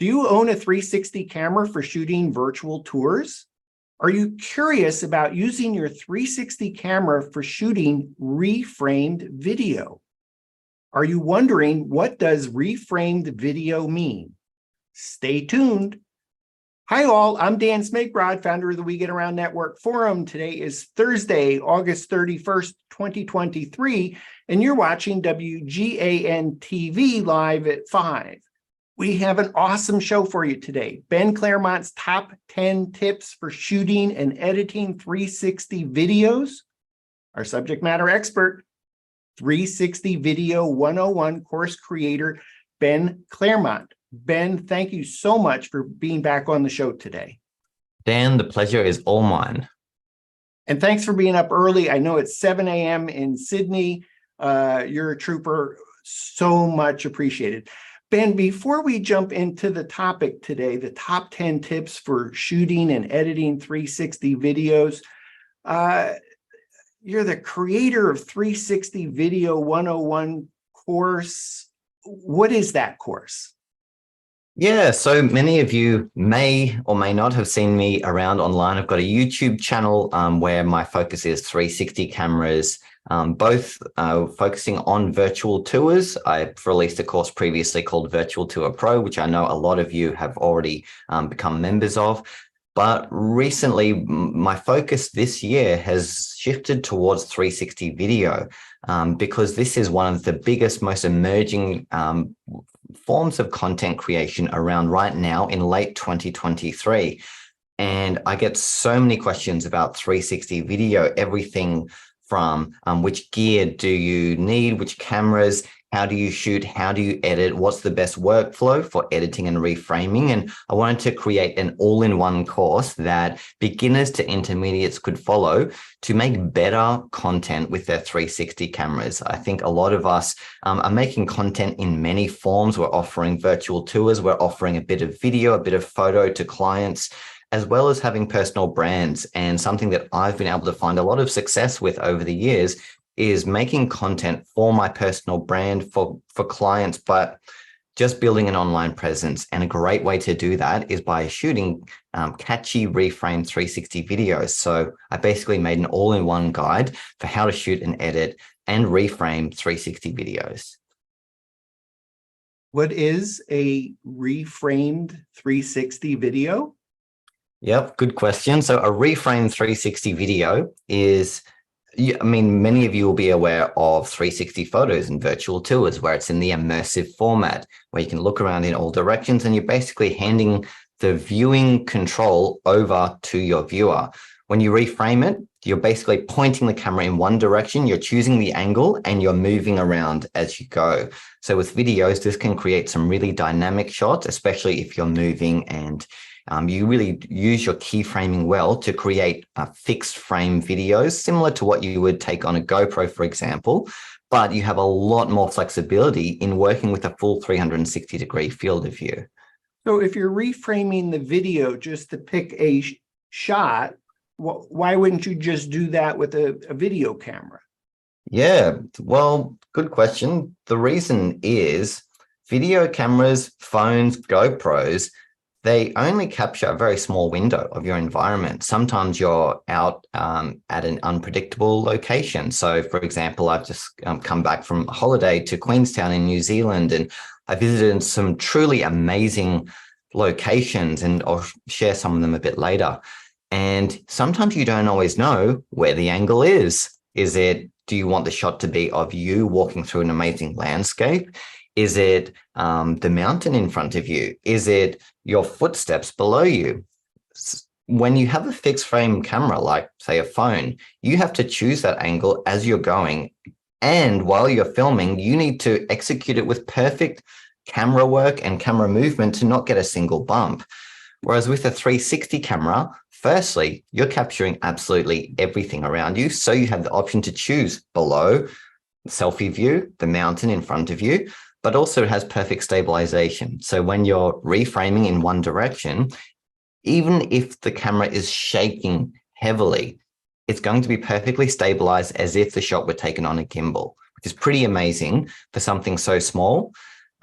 Do you own a 360 camera for shooting virtual tours? Are you curious about using your 360 camera for shooting reframed video? Are you wondering, what does reframed video mean? Stay tuned. Hi all, I'm Dan Smigrod, founder of the We Get Around Network Forum. Today is Thursday, August 31st, 2023, and you're watching WGAN-TV live at 5. We have an awesome show for you today. Ben Claremont's top 10 tips for shooting and editing 360 videos. Our subject matter expert, 360 Video 101 course creator, Ben Claremont. Ben, thank you so much for being back on the show today. Dan, the pleasure is all mine. And thanks for being up early. I know it's 7 a.m. in Sydney. You're a trooper. So much appreciated. Ben, before we jump into the topic today, the top 10 tips for shooting and editing 360 videos, you're the creator of 360 Video 101 course. What is that course? Yeah, so many of you may or may not have seen me around online. I've got a YouTube channel where my focus is 360 cameras, both focusing on virtual tours. I've released a course previously called Virtual Tour Pro, which I know a lot of you have already become members of. But recently, my focus this year has shifted towards 360 video because this is one of the biggest, most emerging forms of content creation around right now in late 2023. And I get so many questions about 360 video, everything from which gear do you need, which cameras, how do you shoot, how do you edit, what's the best workflow for editing and reframing. And I wanted to create an all-in-one course that beginners to intermediates could follow to make better content with their 360 cameras. I think a lot of us are making content in many forms. We're offering virtual tours, we're offering a bit of video, a bit of photo to clients, as well as having personal brands. And something that I've been able to find a lot of success with over the years is making content for my personal brand, for clients, but just building an online presence. And a great way to do that is by shooting catchy reframed 360 videos. So I basically made an all-in-one guide for how to shoot and edit and reframe 360 videos. What is a reframed 360 video? Yep, good question. So a reframed 360 video is, I mean, many of you will be aware of 360 photos and virtual tours where it's in the immersive format, where you can look around in all directions and you're basically handing the viewing control over to your viewer. When you reframe it, you're basically pointing the camera in one direction, you're choosing the angle and you're moving around as you go. So with videos, this can create some really dynamic shots, especially if you're moving and you really use your keyframing well to create fixed frame videos, similar to what you would take on a GoPro, for example, but you have a lot more flexibility in working with a full 360-degree field of view. So if you're reframing the video just to pick a shot, why wouldn't you just do that with a video camera? Yeah, well, good question. The reason is video cameras, phones, GoPros, they only capture a very small window of your environment. Sometimes you're out at an unpredictable location. So, for example, I've just come back from a holiday to Queenstown in New Zealand, and I visited some truly amazing locations, and I'll share some of them a bit later. And sometimes you don't always know where the angle is. Do you want the shot to be of you walking through an amazing landscape? Is it the mountain in front of you? Is it your footsteps below you? When you have a fixed frame camera, like say a phone, you have to choose that angle as you're going. And while you're filming, you need to execute it with perfect camera work and camera movement to not get a single bump. Whereas with a 360 camera, firstly, you're capturing absolutely everything around you. So you have the option to choose below, selfie view, the mountain in front of you, but also it has perfect stabilization. So when you're reframing in one direction, even if the camera is shaking heavily, it's going to be perfectly stabilized as if the shot were taken on a gimbal, which is pretty amazing for something so small.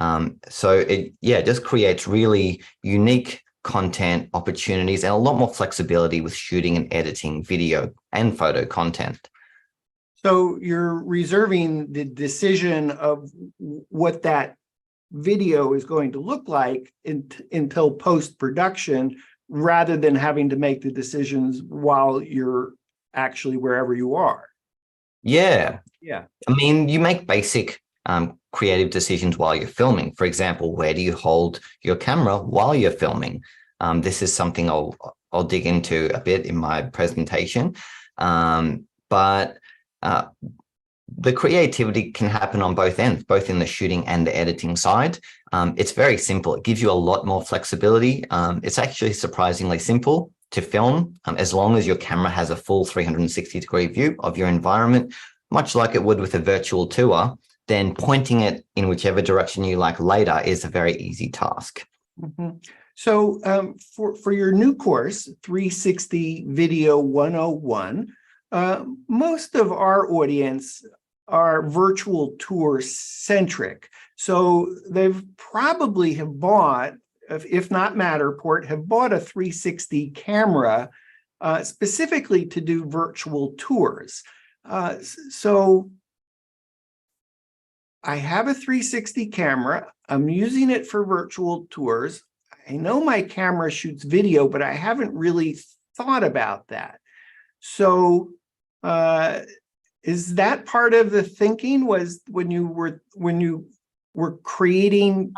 So it just creates really unique content opportunities and a lot more flexibility with shooting and editing video and photo content. So you're reserving the decision of what that video is going to look like until post-production, rather than having to make the decisions while you're actually wherever you are. Yeah. Yeah. I mean, you make basic creative decisions while you're filming. For example, where do you hold your camera while you're filming? This is something I'll dig into a bit in my presentation. But the creativity can happen on both ends, both in the shooting and the editing side. It's very simple. It gives you a lot more flexibility. It's actually surprisingly simple to film as long as your camera has a full 360-degree view of your environment, much like it would with a virtual tour. Then pointing it in whichever direction you like later is a very easy task. Mm-hmm. So for your new course, 360 Video 101, most of our audience are virtual tour centric. So they've probably have bought, if not Matterport, have bought a 360 camera specifically to do virtual tours. So I have a 360 camera. I'm using it for virtual tours. I know my camera shoots video, but I haven't really thought about that. So is that part of the thinking, was when you were creating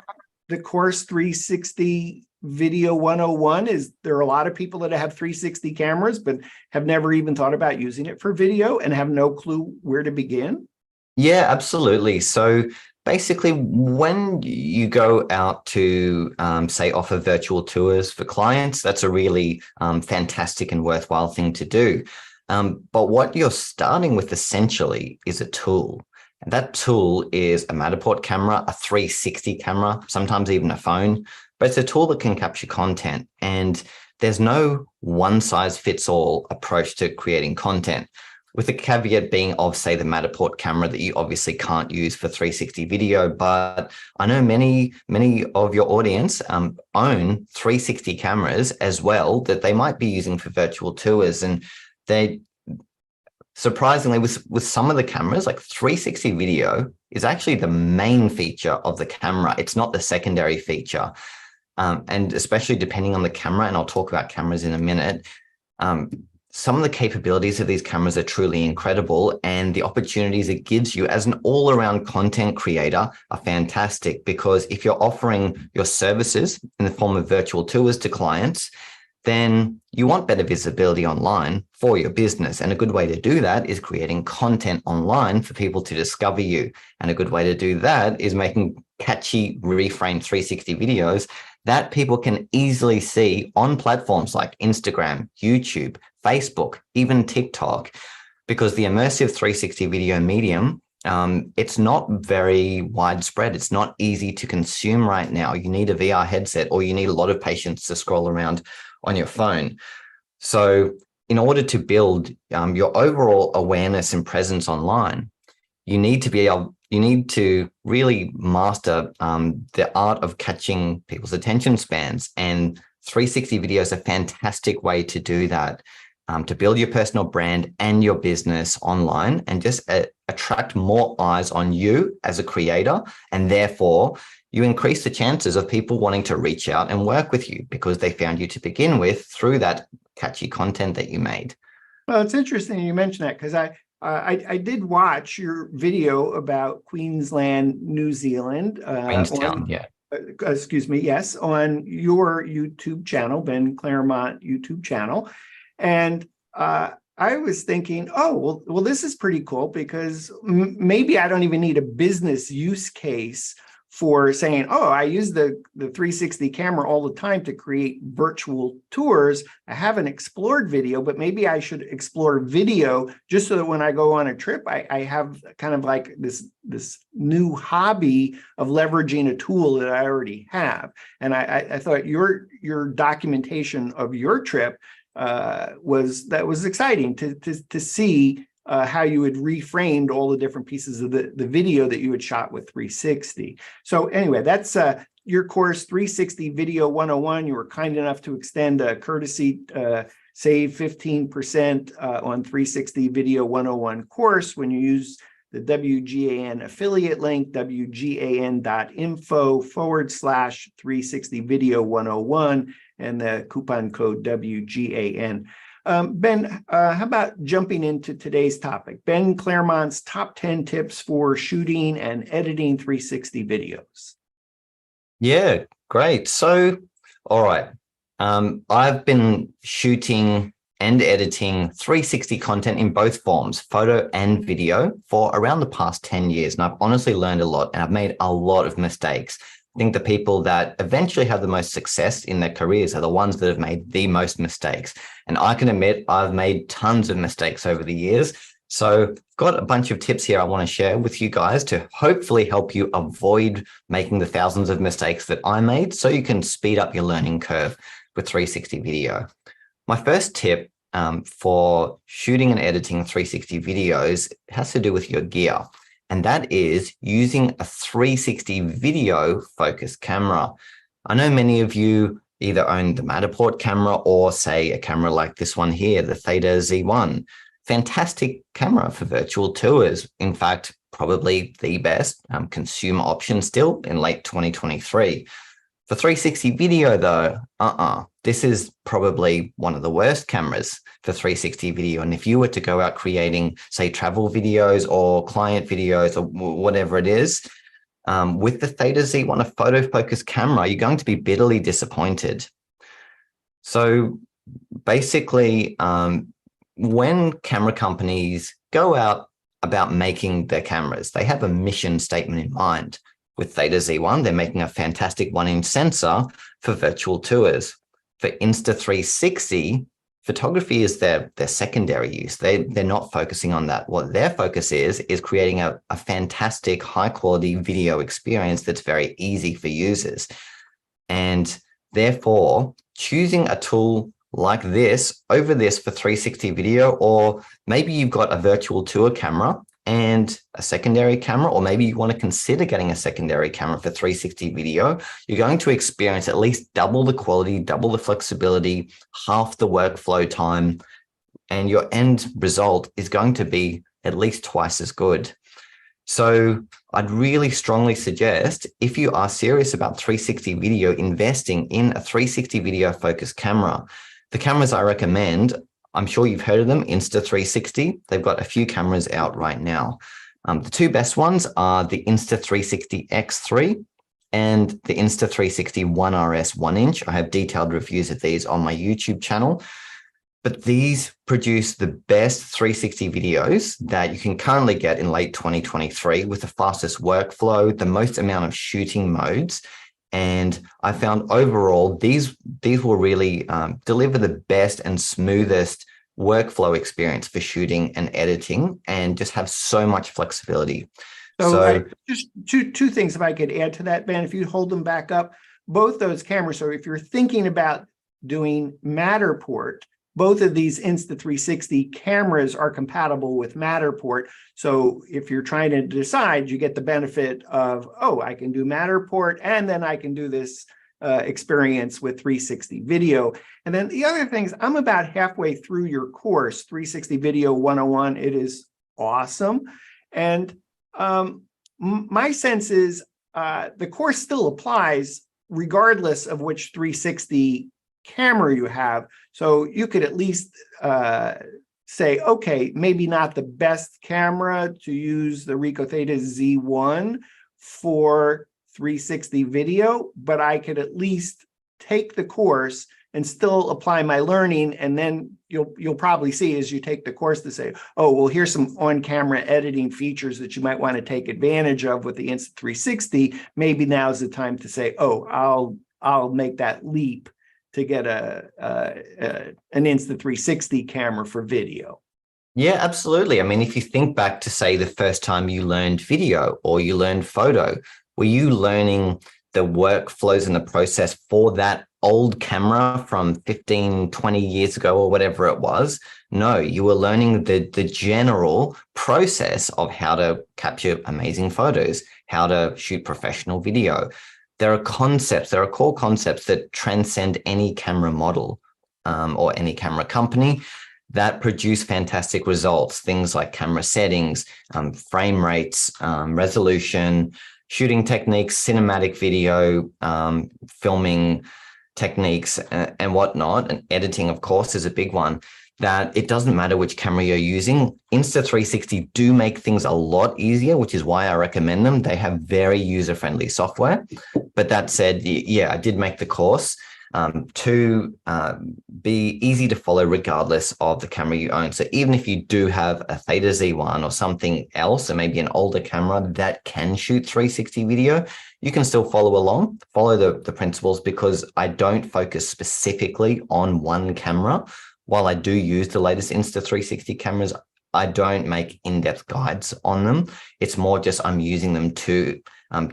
the course 360 Video 101? Is there a lot of people that have 360 cameras but have never even thought about using it for video and have no clue where to begin? Yeah, absolutely. So basically, when you go out to, say, offer virtual tours for clients, that's a really fantastic and worthwhile thing to do. But what you're starting with essentially is a tool. And that tool is a Matterport camera, a 360 camera, sometimes even a phone. But it's a tool that can capture content. And there's no one-size-fits-all approach to creating content, with the caveat being of, say, the Matterport camera that you obviously can't use for 360 video. But I know many of your audience own 360 cameras as well that they might be using for virtual tours. And they, surprisingly, with some of the cameras, like 360 video is actually the main feature of the camera. It's not the secondary feature. And especially depending on the camera, and I'll talk about cameras in a minute, some of the capabilities of these cameras are truly incredible, and the opportunities it gives you as an all-around content creator are fantastic, because if you're offering your services in the form of virtual tours to clients, then you want better visibility online for your business. And a good way to do that is creating content online for people to discover you. And a good way to do that is making catchy, reframed 360 videos that people can easily see on platforms like Instagram, YouTube, Facebook, even TikTok, because the immersive 360 video medium, it's not very widespread. It's not easy to consume right now. You need a VR headset, or you need a lot of patience to scroll around on your phone. So in order to build your overall awareness and presence online, you need to really master the art of catching people's attention spans. And 360 video is a fantastic way to do that, to build your personal brand and your business online, and just attract more eyes on you as a creator. And therefore, you increase the chances of people wanting to reach out and work with you because they found you to begin with through that catchy content that you made. Well, it's interesting you mentioned that, because I did watch your video about Queensland, New Zealand. Queenstown, yeah. Excuse me, yes, on your YouTube channel, Ben Claremont YouTube channel. And I was thinking, oh, well, this is pretty cool, because maybe I don't even need a business use case for saying, oh, I use the 360 camera all the time to create virtual tours. I haven't explored video, but maybe I should explore video just so that when I go on a trip, I have kind of like this new hobby of leveraging a tool that I already have. And I thought your documentation of your trip was exciting to see how you had reframed all the different pieces of the video that you had shot with 360. So anyway, that's your course, 360 Video 101. You were kind enough to extend a courtesy save 15% on 360 Video 101 course when you use the WGAN affiliate link, wgan.info/360 Video 101, and the coupon code WGAN. Ben, how about jumping into today's topic? Ben Claremont's top 10 tips for shooting and editing 360 videos. Yeah, great. So, all right. I've been shooting and editing 360 content in both forms, photo and video, for around the past 10 years. And I've honestly learned a lot, and I've made a lot of mistakes. I think the people that eventually have the most success in their careers are the ones that have made the most mistakes. And I can admit I've made tons of mistakes over the years. So I've got a bunch of tips here I want to share with you guys to hopefully help you avoid making the thousands of mistakes that I made, so you can speed up your learning curve with 360 video. My first tip for shooting and editing 360 videos has to do with your gear. And that is using a 360 video focused camera. I know many of you either own the Matterport camera or say a camera like this one here, the Theta Z1. Fantastic camera for virtual tours. In fact, probably the best consumer option still in late 2023. For 360 video though, this is probably one of the worst cameras for 360 video. And if you were to go out creating, say, travel videos or client videos or whatever it is, with the Theta Z1, a photo focus camera, you're going to be bitterly disappointed. So basically, when camera companies go out about making their cameras, they have a mission statement in mind. With Theta Z1, they're making a fantastic 1-inch sensor for virtual tours. For Insta360, photography is their secondary use. They're not focusing on that. What their focus is creating a fantastic high-quality video experience that's very easy for users. And therefore, choosing a tool like this over this for 360 video, or maybe you've got a virtual tour camera and a secondary camera, or maybe you want to consider getting a secondary camera for 360 video, you're going to experience at least double the quality, double the flexibility, half the workflow time, and your end result is going to be at least twice as good. So I'd really strongly suggest, if you are serious about 360 video, investing in a 360 video focused camera. The cameras I recommend, I'm sure you've heard of them, Insta360. They've got a few cameras out right now. The two best ones are the Insta360 X3 and the Insta360 One RS 1-inch. I have detailed reviews of these on my YouTube channel. But these produce the best 360 videos that you can currently get in late 2023 with the fastest workflow, the most amount of shooting modes. And I found overall, these will really deliver the best and smoothest workflow experience for shooting and editing, and just have so much flexibility. So just two things, if I could add to that, Ben, if you hold them back up, both those cameras. So if you're thinking about doing Matterport, both of these Insta360 cameras are compatible with Matterport. So if you're trying to decide, you get the benefit of, oh, I can do Matterport, and then I can do this experience with 360 video. And then the other things, I'm about halfway through your course, 360 Video 101. It is awesome. And my sense is the course still applies regardless of which 360 camera you have. So you could at least say, okay, maybe not the best camera to use the Ricoh Theta Z1 for 360 video, but I could at least take the course and still apply my learning. And then you'll probably see as you take the course to say, oh, well, here's some on-camera editing features that you might want to take advantage of with the Insta360. Maybe now's the time to say, oh, I'll make that leap to get an Insta360 camera for video. Yeah, absolutely. I mean, if you think back to, say, the first time you learned video or you learned photo, were you learning the workflows and the process for that old camera from 15, 20 years ago or whatever it was. No, you were learning the general process of how to capture amazing photos, how to shoot professional video. There are concepts, there are core concepts that transcend any camera model or any camera company that produce fantastic results. Things like camera settings, frame rates, resolution, shooting techniques, cinematic video, filming techniques and whatnot. And editing, of course, is a big one. That it doesn't matter which camera you're using. Insta360 do make things a lot easier, which is why I recommend them. They have very user-friendly software. But that said, yeah, I did make the course to be easy to follow regardless of the camera you own. So even if you do have a Theta Z1 or something else, or maybe an older camera that can shoot 360 video, you can still follow along, follow the principles, because I don't focus specifically on one camera. While I do use the latest Insta360 cameras, I don't make in-depth guides on them. It's more just I'm using them to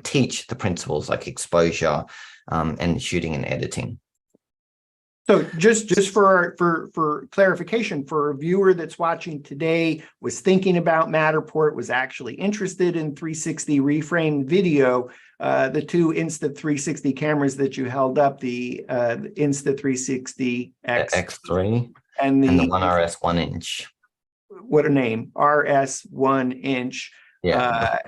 teach the principles like exposure and shooting and editing. So just for clarification, for a viewer that's watching today, was thinking about Matterport, was actually interested in 360 reframe video, the two Insta360 cameras that you held up, the Insta360 X3 and the One RS 1-inch. What a name, RS 1-inch. Yeah.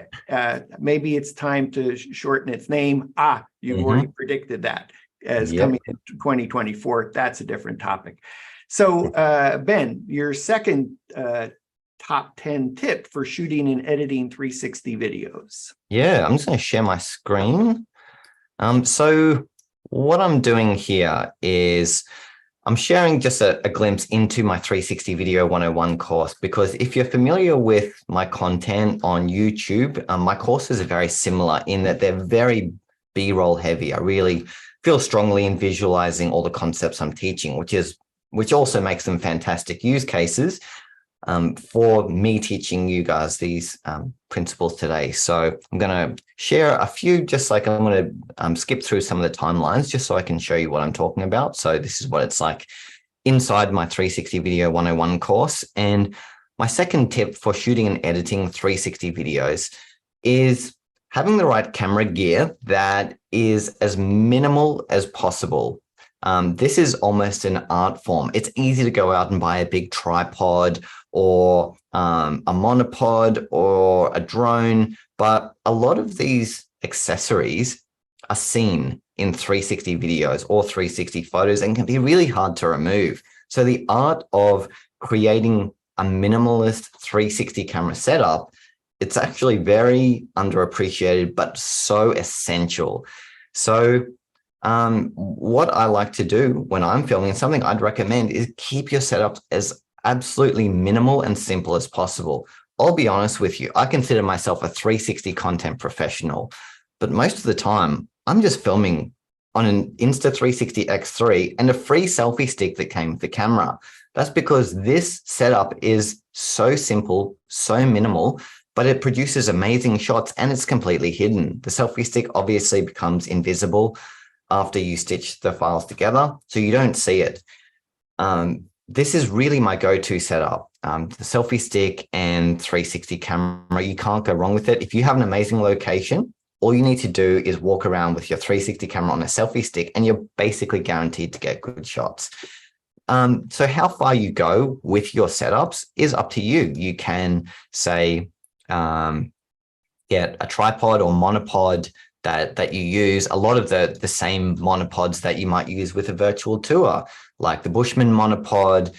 Maybe it's time to shorten its name. You've already predicted that as coming in 2024. That's a different topic. So Ben, your second top 10 tip for shooting and editing 360 videos. Yeah, I'm just going to share my screen. So what I'm doing here is I'm sharing just a glimpse into my 360 Video 101 course, because if you're familiar with my content on YouTube, my courses are very similar in that they're very B-roll heavy. I really feel strongly in visualizing all the concepts I'm teaching, which also makes them fantastic use cases for me teaching you guys these principles today. So I'm going to share a few, just like I'm going to skip through some of the timelines just so I can show you what I'm talking about. So this is what it's like inside my 360 Video 101 course. And my second tip for shooting and editing 360 videos is having the right camera gear that is as minimal as possible. This is almost an art form. It's easy to go out and buy a big tripod or a monopod or a drone, but a lot of these accessories are seen in 360 videos or 360 photos and can be really hard to remove. So the art of creating a minimalist 360 camera setup, it's actually very underappreciated, but so essential. So what I like to do when I'm filming, something I'd recommend, is keep your setup as absolutely minimal and simple as possible. I'll be honest with you, I consider myself a 360 content professional, but most of the time I'm just filming on an Insta360 X3 and a free selfie stick that came with the camera. That's because this setup is so simple, so minimal, but it produces amazing shots and it's completely hidden. The selfie stick obviously becomes invisible after you stitch the files together, so you don't see it. This is really my go-to setup. The selfie stick and 360 camera, you can't go wrong with it. If you have an amazing location, all you need to do is walk around with your 360 camera on a selfie stick and you're basically guaranteed to get good shots. So how far you go with your setups is up to you. You can say, get a tripod or monopod that you use. A lot of the same monopods that you might use with a virtual tour, like the Bushman monopod.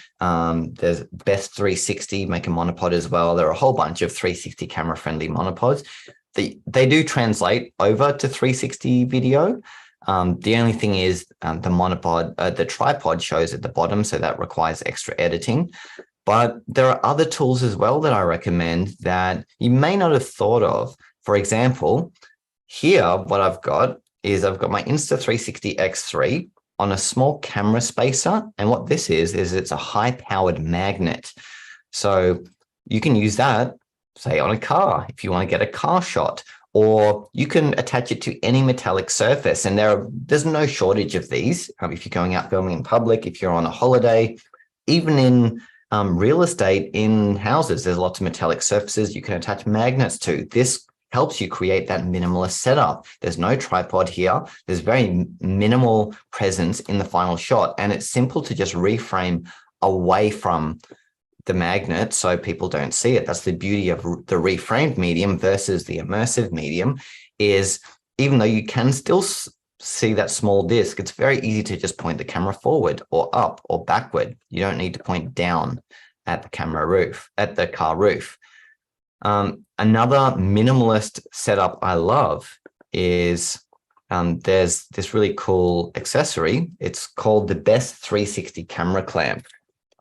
There's Best 360 make a monopod as well. There are a whole bunch of 360 camera friendly monopods. They do translate over to 360 video. The only thing is the monopod, the tripod shows at the bottom, so that requires extra editing. But there are other tools as well that I recommend that you may not have thought of. For example, here, what I've got my Insta360 X3 on a small camera spacer. And what this is it's a high-powered magnet. So you can use that, say, on a car, if you want to get a car shot, or you can attach it to any metallic surface. And there's no shortage of these. If you're going out filming in public, if you're on a holiday, even in real estate in houses, there's lots of metallic surfaces you can attach magnets to. This helps you create that minimalist setup. There's no tripod here. There's very minimal presence in the final shot. And it's simple to just reframe away from the magnet so people don't see it. That's the beauty of the reframed medium versus the immersive medium, is even though you can still see that small disc, it's very easy to just point the camera forward or up or backward. You don't need to point down at the camera roof, at the car roof. Another minimalist setup I love is there's this really cool accessory. It's called the Best 360 Camera Clamp.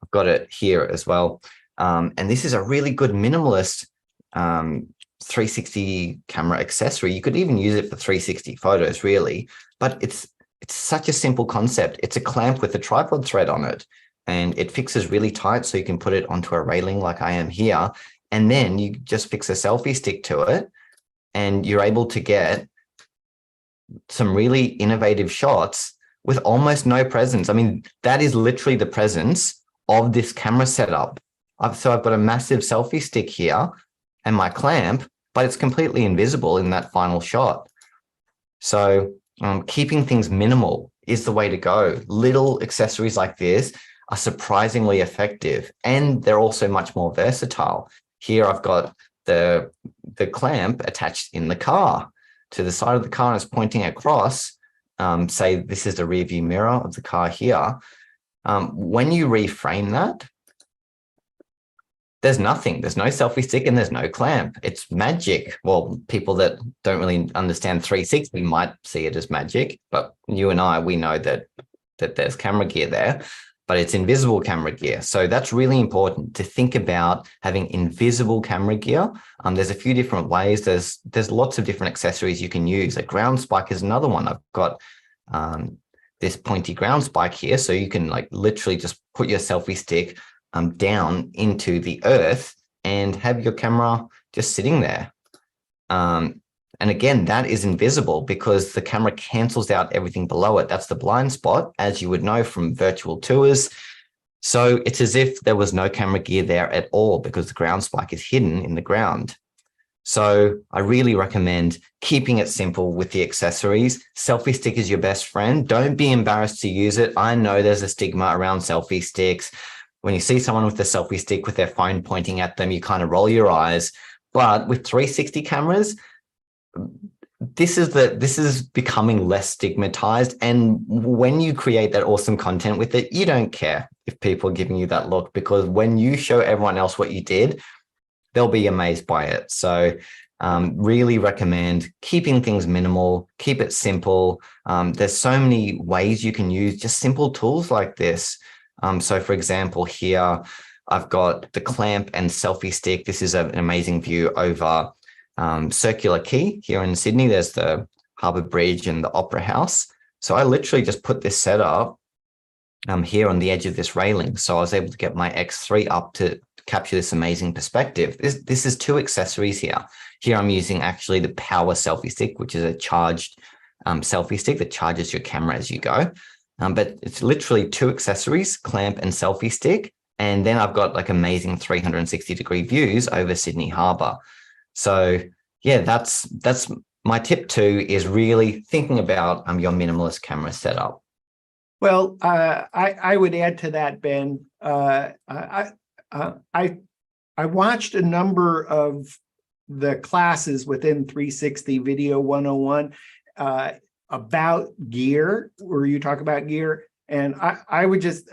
I've got it here as well. And this is a really good minimalist 360 camera accessory. You could even use it for 360 photos, really, but it's such a simple concept. It's a clamp with a tripod thread on it, and it fixes really tight so you can put it onto a railing like I am here. And then you just fix a selfie stick to it, and you're able to get some really innovative shots with almost no presence. I mean, that is literally the presence of this camera setup. So I've got a massive selfie stick here and my clamp, but it's completely invisible in that final shot. So keeping things minimal is the way to go. Little accessories like this are surprisingly effective, and they're also much more versatile. Here I've got the clamp attached in the car to the side of the car, and it's pointing across. Say this is the rear view mirror of the car here. When you reframe that, there's nothing. There's no selfie stick and there's no clamp. It's magic. Well, people that don't really understand 360 might see it as magic, but you and I, we know that there's camera gear there, but it's invisible camera gear. So that's really important to think about having invisible camera gear. There's a few different ways. There's lots of different accessories you can use. A ground spike is another one. I've got this pointy ground spike here, so you can like literally just put your selfie stick down into the earth and have your camera just sitting there. And again, that is invisible because the camera cancels out everything below it. That's the blind spot, as you would know from virtual tours. So it's as if there was no camera gear there at all because the ground spike is hidden in the ground. So I really recommend keeping it simple with the accessories. Selfie stick is your best friend. Don't be embarrassed to use it. I know there's a stigma around selfie sticks. When you see someone with a selfie stick with their phone pointing at them, you kind of roll your eyes. But with 360 cameras, this is becoming less stigmatized. And when you create that awesome content with it, you don't care if people are giving you that look, because when you show everyone else what you did, they'll be amazed by it. So really recommend keeping things minimal, keep it simple. There's so many ways you can use just simple tools like this. So for example, here I've got the clamp and selfie stick. This is an amazing view over Circular Quay here in Sydney. There's the Harbour Bridge and the Opera House. So I literally just put this setup here on the edge of this railing. So I was able to get my X3 up to capture this amazing perspective. This is two accessories here. Here I'm using actually the power selfie stick, which is a charged selfie stick that charges your camera as you go. But it's literally two accessories, clamp and selfie stick. And then I've got like amazing 360-degree views over Sydney Harbour. So yeah, that's my tip 2 is really thinking about your minimalist camera setup. Well, I would add to that, Ben. I watched a number of the classes within 360 Video 101 about gear, where you talk about gear, and I would just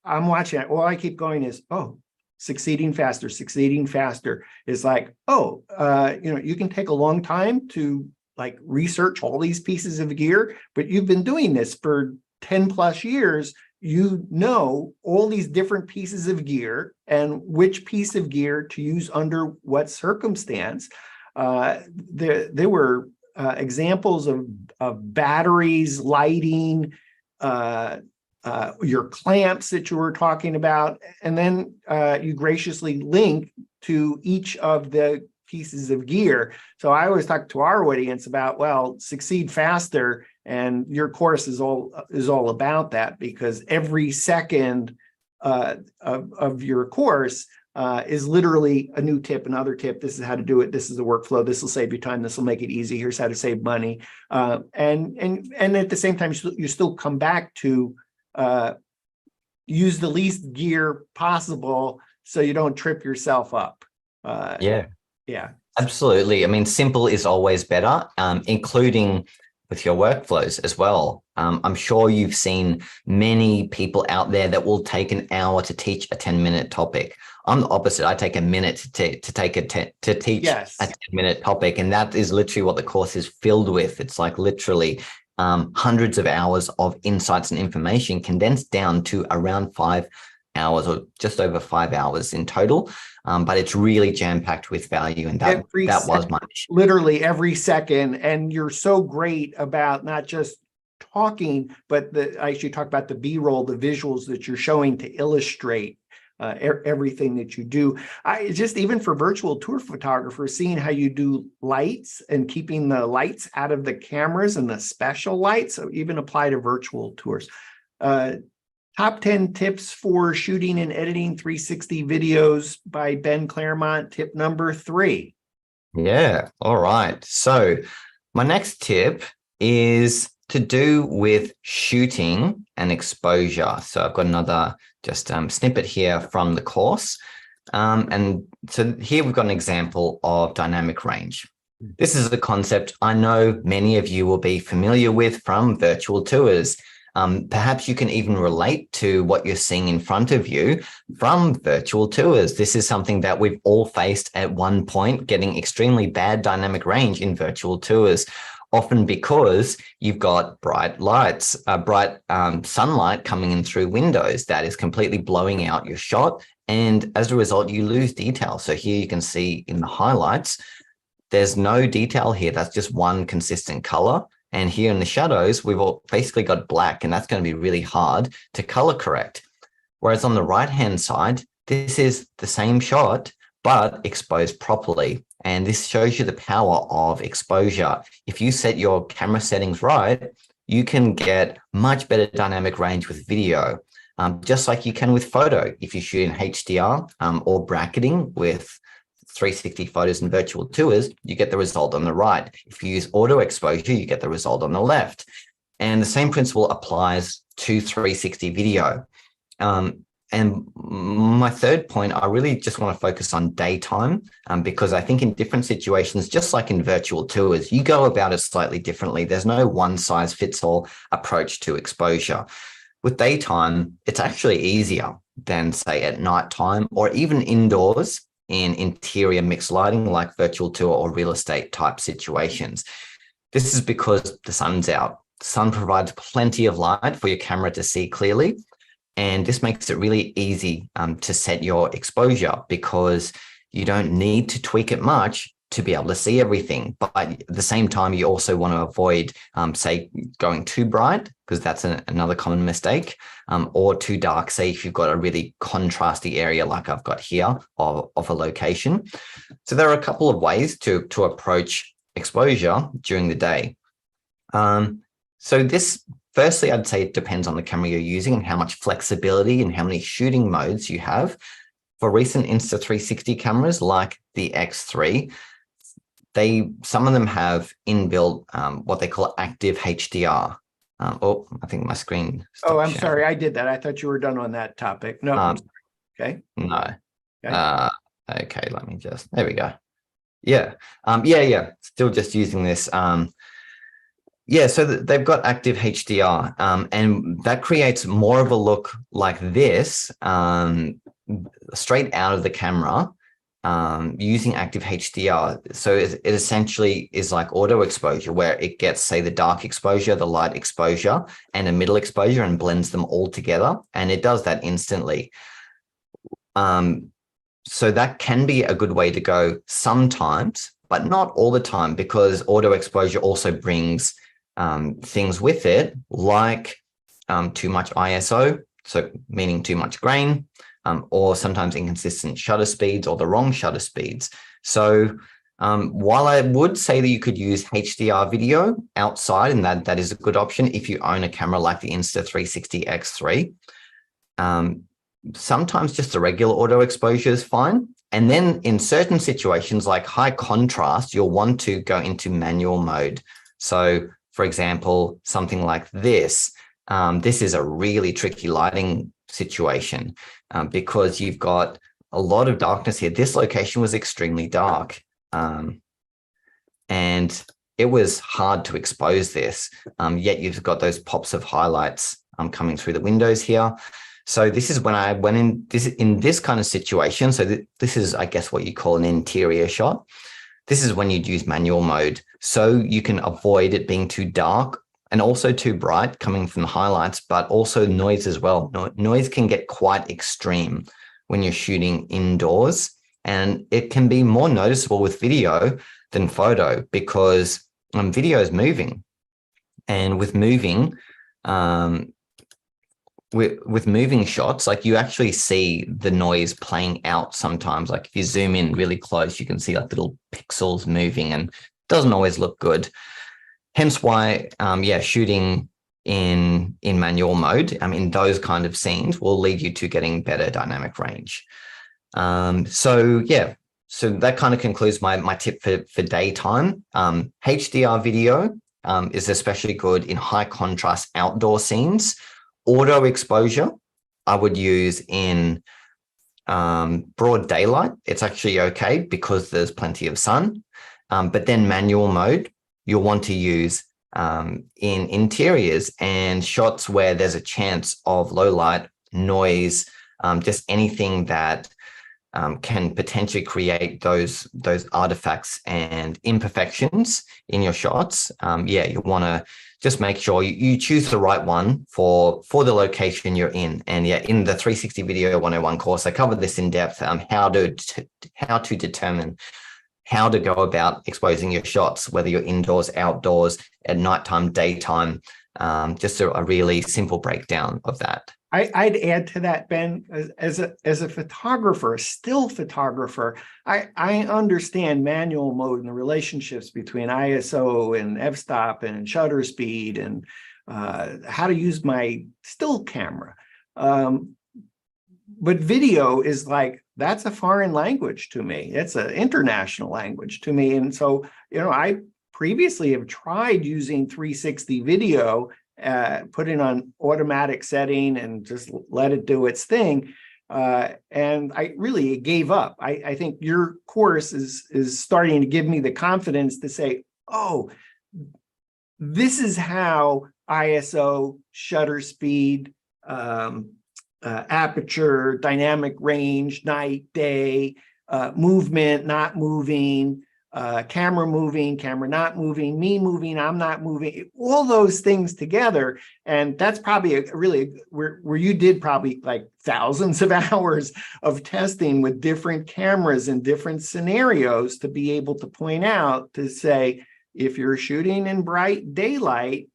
I'm watching it. All I keep going is, oh, succeeding faster. It's like, oh, you can take a long time to like research all these pieces of gear, but you've been doing this for 10 plus years. You know all these different pieces of gear and which piece of gear to use under what circumstance. There were examples of batteries, lighting, your clamps that you were talking about, and then you graciously link to each of the pieces of gear. So I always talk to our audience about, well, succeed faster. And your course is all about that, because every second of your course is literally a new tip, another tip. This is how to do it. This is the workflow. This will save you time. This will make it easy. Here's how to save money. And at the same time, you still come back to use the least gear possible so you don't trip yourself up. Yeah, Yeah, absolutely. I mean, simple is always better, including with your workflows as well. I'm sure you've seen many people out there that will take an hour to teach a 10-minute topic. I'm the opposite. I take a minute to teach yes. a 10-minute topic, and that is literally what the course is filled with. It's like literally hundreds of hours of insights and information condensed down to around 5 hours, or just over 5 hours in total. But it's really jam-packed with value, and that was my mission. Literally every second. And you're so great about not just talking, but I actually talk about the B-roll, the visuals that you're showing to illustrate everything that you do. I just, even for virtual tour photographers, seeing how you do lights and keeping the lights out of the cameras and the special lights, so even apply to virtual tours. Top 10 tips for shooting and editing 360 videos by Ben Claremont, tip number 3. Yeah, all right. So my next tip is to do with shooting and exposure. So I've got another just snippet here from the course. And so here we've got an example of dynamic range. This is a concept I know many of you will be familiar with from virtual tours. Perhaps you can even relate to what you're seeing in front of you from virtual tours. This is something that we've all faced at one point, getting extremely bad dynamic range in virtual tours, often because you've got bright lights, bright sunlight coming in through windows that is completely blowing out your shot. And as a result, you lose detail. So here you can see in the highlights, there's no detail here. That's just one consistent color. And here in the shadows, we've all basically got black, and that's going to be really hard to color correct. Whereas on the right-hand side, this is the same shot, but exposed properly. And this shows you the power of exposure. If you set your camera settings right, you can get much better dynamic range with video, just like you can with photo. If you shoot in HDR or bracketing with 360 photos and virtual tours, you get the result on the right. If you use auto exposure, you get the result on the left. And the same principle applies to 360 video. And my third point, I really just want to focus on daytime, because I think in different situations, just like in virtual tours, you go about it slightly differently. There's no one size fits all approach to exposure. With daytime, it's actually easier than, say, at nighttime or even indoors in interior mixed lighting like virtual tour or real estate type situations. This is because the sun's out. The sun provides plenty of light for your camera to see clearly. And this makes it really easy to set your exposure, because you don't need to tweak it much to be able to see everything. But at the same time, you also want to avoid, say, going too bright, because that's another common mistake, or too dark, say, if you've got a really contrasty area like I've got here of a location. So there are a couple of ways to approach exposure during the day. So this, firstly, I'd say it depends on the camera you're using and how much flexibility and how many shooting modes you have. For recent Insta360 cameras like the X3, some of them have inbuilt what they call active HDR. Oh, I think my screen stopped. Oh, I'm sorry. I did that. I thought you were done on that topic. No. Okay. No. Okay. Okay, let me just, there we go. Yeah. Yeah. Still just using this. Yeah, so they've got active HDR, and that creates more of a look like this, straight out of the camera, using active HDR. So it essentially is like auto exposure, where it gets, say, the dark exposure, the light exposure, and a middle exposure, and blends them all together. And it does that instantly. So that can be a good way to go sometimes, but not all the time, because auto exposure also brings things with it, like too much ISO, so meaning too much grain, or sometimes inconsistent shutter speeds or the wrong shutter speeds. So While I would say that you could use HDR video outside, and that is a good option if you own a camera like the Insta360 X3, sometimes just the regular auto exposure is fine. And then in certain situations like high contrast, you'll want to go into manual mode. So for example, something like this, this is a really tricky lighting situation because you've got a lot of darkness here. This location was extremely dark. And it was hard to expose this, yet you've got those pops of highlights coming through the windows here. So this is when I went in this kind of situation. So this is, I guess, what you call an interior shot. This is when you'd use manual mode. So you can avoid it being too dark and also too bright coming from the highlights, but also noise as well. Noise can get quite extreme when you're shooting indoors, and it can be more noticeable with video than photo because video is moving, and with moving shots, like you actually see the noise playing out sometimes. Like if you zoom in really close, you can see like little pixels moving, and it doesn't always look good. Hence why, shooting in manual mode, in those kind of scenes will lead you to getting better dynamic range. So that kind of concludes my tip for daytime. HDR video is especially good in high contrast outdoor scenes. Auto exposure, I would use in broad daylight. It's actually okay because there's plenty of sun. But then manual mode, you'll want to use in interiors and shots where there's a chance of low light, noise, just anything that can potentially create those artifacts and imperfections in your shots. You want to just make sure you choose the right one for the location you're in. And in the 360 Video 101 course, I covered this in depth, how to determine how to go about exposing your shots, whether you're indoors, outdoors, at nighttime, daytime, just a really simple breakdown of that. I'd add to that, Ben, as a photographer, a still photographer, I understand manual mode and the relationships between ISO and f-stop and shutter speed and how to use my still camera. But video is like, that's a foreign language to me. It's an international language to me. And so, I previously have tried using 360 video, put it on automatic setting and just let it do its thing. And I really gave up. I think your course is starting to give me the confidence to say, oh, this is how ISO, shutter speed, aperture, dynamic range, night, day, movement, not moving, camera moving, camera not moving, me moving, I'm not moving, all those things together. And that's probably where you did probably like thousands of hours of testing with different cameras in different scenarios to be able to point out, to say, if you're shooting in bright daylight,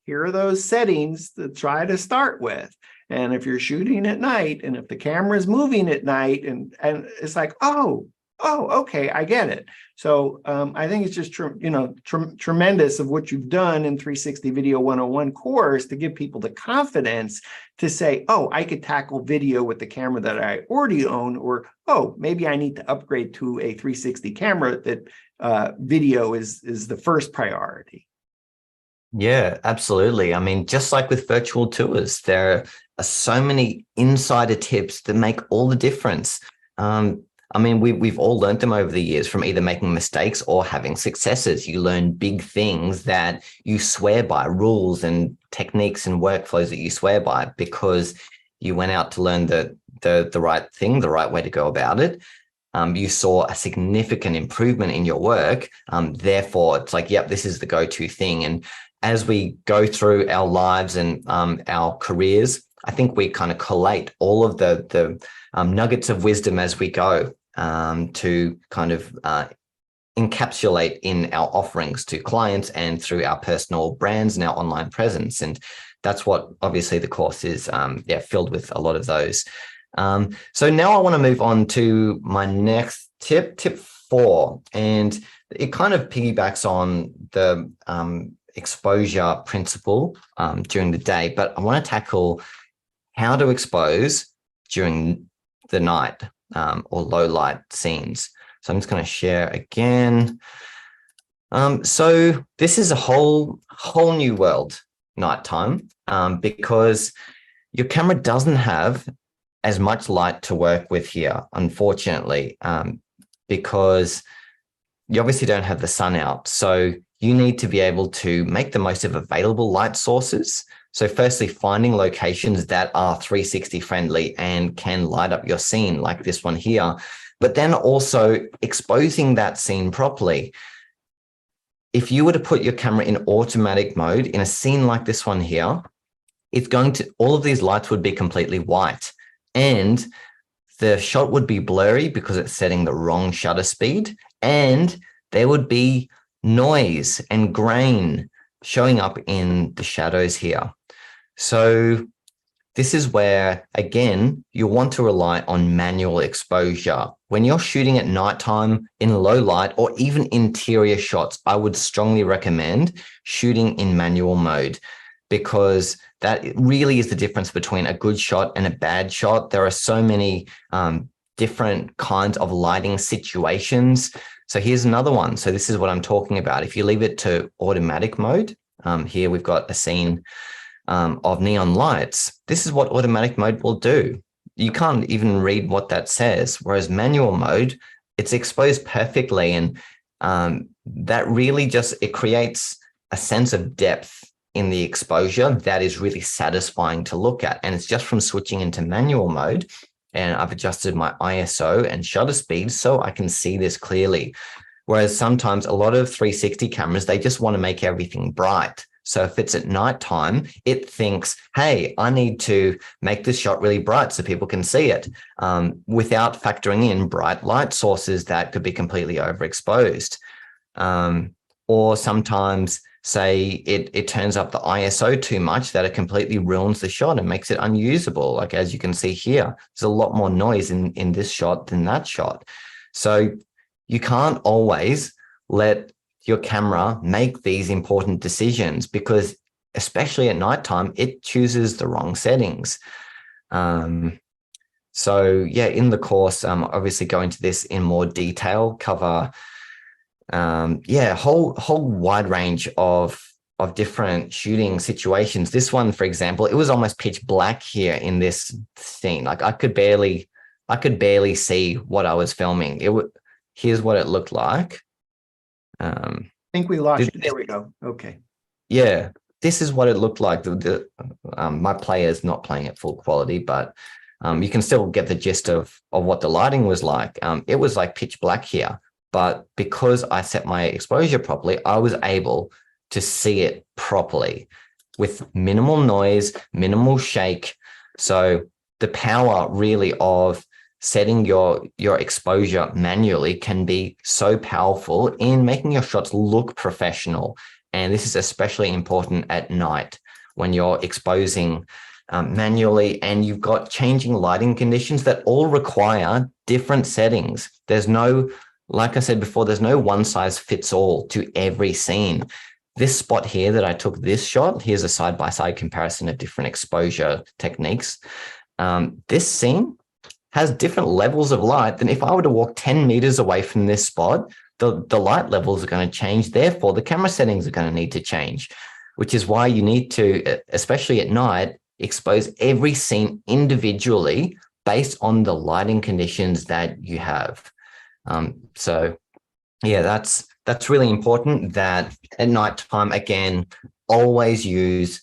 here are those settings to try to start with. And if you're shooting at night, and if the camera is moving at night, and it's like, oh, okay, I get it. So I think it's just tremendous of what you've done in 360 Video 101 course to give people the confidence to say, oh, I could tackle video with the camera that I already own, or oh, maybe I need to upgrade to a 360 camera that video is the first priority. Yeah, absolutely. I mean, just like with virtual tours, there are so many insider tips that make all the difference. I mean, we've all learned them over the years from either making mistakes or having successes. You learn big things that you swear by, rules and techniques and workflows that you swear by because you went out to learn the right thing, the right way to go about it. You saw a significant improvement in your work. Therefore, it's like, yep, this is the go-to thing. And as we go through our lives and our careers, I think we kind of collate all of the nuggets of wisdom as we go to kind of encapsulate in our offerings to clients and through our personal brands and our online presence. And that's what obviously the course is filled with a lot of those. So now I want to move on to my next tip 4, and it kind of piggybacks on the exposure principle during the day, but I want to tackle how to expose during the night or low light scenes. So I'm just going to share again. So this is a whole new world, nighttime, because your camera doesn't have as much light to work with here, unfortunately, because you obviously don't have the sun out. So you need to be able to make the most of available light sources. So firstly, finding locations that are 360 friendly and can light up your scene like this one here, but then also exposing that scene properly. If you were to put your camera in automatic mode in a scene like this one here, it's going to, all of these lights would be completely white and the shot would be blurry because it's setting the wrong shutter speed, and there would be noise and grain showing up in the shadows here. So this is where, again, you want to rely on manual exposure. When you're shooting at nighttime in low light or even interior shots, I would strongly recommend shooting in manual mode, because that really is the difference between a good shot and a bad shot. There are so many different kinds of lighting situations. So here's another one. So this is what I'm talking about. If you leave it to automatic mode, here we've got a scene of neon lights. This is what automatic mode will do. You can't even read what that says. Whereas manual mode, it's exposed perfectly. And that really just, it creates a sense of depth in the exposure that is really satisfying to look at. And it's just from switching into manual mode, and I've adjusted my ISO and shutter speed so I can see this clearly. Whereas sometimes a lot of 360 cameras, they just want to make everything bright. So if it's at nighttime, it thinks, hey, I need to make this shot really bright so people can see it, without factoring in bright light sources that could be completely overexposed. Or sometimes, say, it turns up the ISO too much that it completely ruins the shot and makes it unusable. Like, as you can see here, there's a lot more noise in this shot than that shot. So you can't always let your camera make these important decisions, because especially at nighttime, it chooses the wrong settings. So yeah, in the course, obviously go into this in more detail, cover whole wide range of different shooting situations. This one, for example, it was almost pitch black here in this scene. Like I could barely see what I was filming. Here's what it looked like. I think we lost you. There we go. Okay. Yeah, this is what it looked like. My player's not playing at full quality, but you can still get the gist of what the lighting was like. It was like pitch black here, but because I set my exposure properly, I was able to see it properly with minimal noise, minimal shake. So the power really of setting your exposure manually can be so powerful in making your shots look professional. And this is especially important at night when you're exposing manually and you've got changing lighting conditions that all require different settings. There's no, like I said before, there's no one size fits all to every scene. This spot here that I took this shot, here's a side-by-side comparison of different exposure techniques. This scene has different levels of light than if I were to walk 10 meters away from this spot. The light levels are going to change. Therefore, the camera settings are going to need to change, which is why you need to, especially at night, expose every scene individually based on the lighting conditions that you have. So yeah, that's really important, that at nighttime, again, always use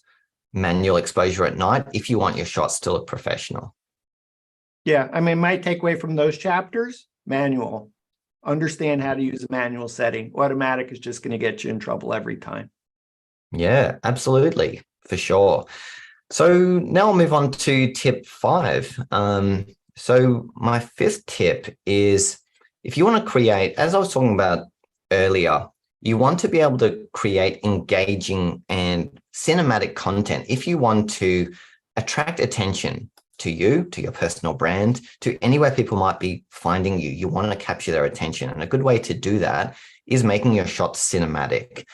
manual exposure at night if you want your shots to look professional. Yeah, I mean, my takeaway from those chapters, manual. Understand how to use a manual setting. Automatic is just going to get you in trouble every time. Yeah, absolutely, for sure. So now I'll move on to tip 5. So my 5th tip is, if you want to create, as I was talking about earlier, you want to be able to create engaging and cinematic content if you want to attract attention to you, to your personal brand, to anywhere people might be finding you. You want to capture their attention. And a good way to do that is making your shots cinematic.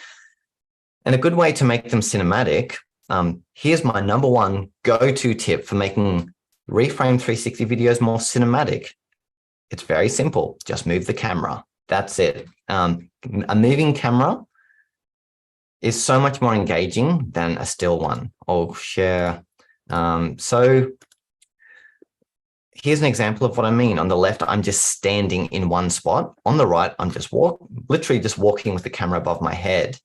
And a good way to make them cinematic, here's my number one go-to tip for making Reframe 360 videos more cinematic. It's very simple. Just move the camera. That's it. A moving camera is so much more engaging than a still one. I'll share. So here's an example of what I mean. On the left, I'm just standing in one spot. On the right, I'm just literally just walking with the camera above my head.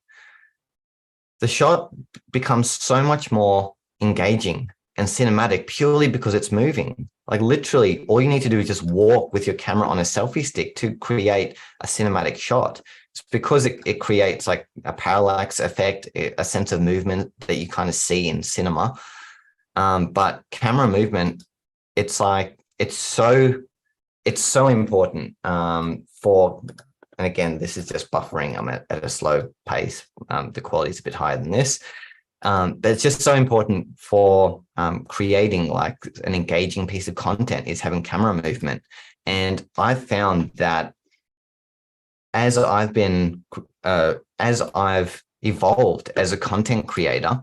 The shot becomes so much more engaging and cinematic purely because it's moving. Like literally, all you need to do is just walk with your camera on a selfie stick to create a cinematic shot. It's because it creates like a parallax effect, a sense of movement that you kind of see in cinema. But camera movement, it's so important for. And again, this is just buffering. I'm at a slow pace. The quality is a bit higher than this. But it's just so important for creating like an engaging piece of content is having camera movement. And I've found that as I've evolved as a content creator,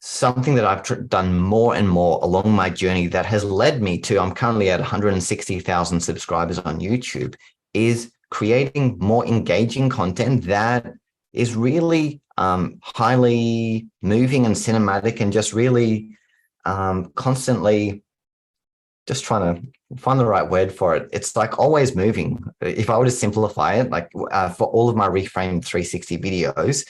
something that I've done more and more along my journey that has led me to, I'm currently at 160,000 subscribers on YouTube, is creating more engaging content that is really highly moving and cinematic and just really constantly just trying to find the right word for it. It's like always moving. If I were to simplify it, like for all of my Reframe 360 videos,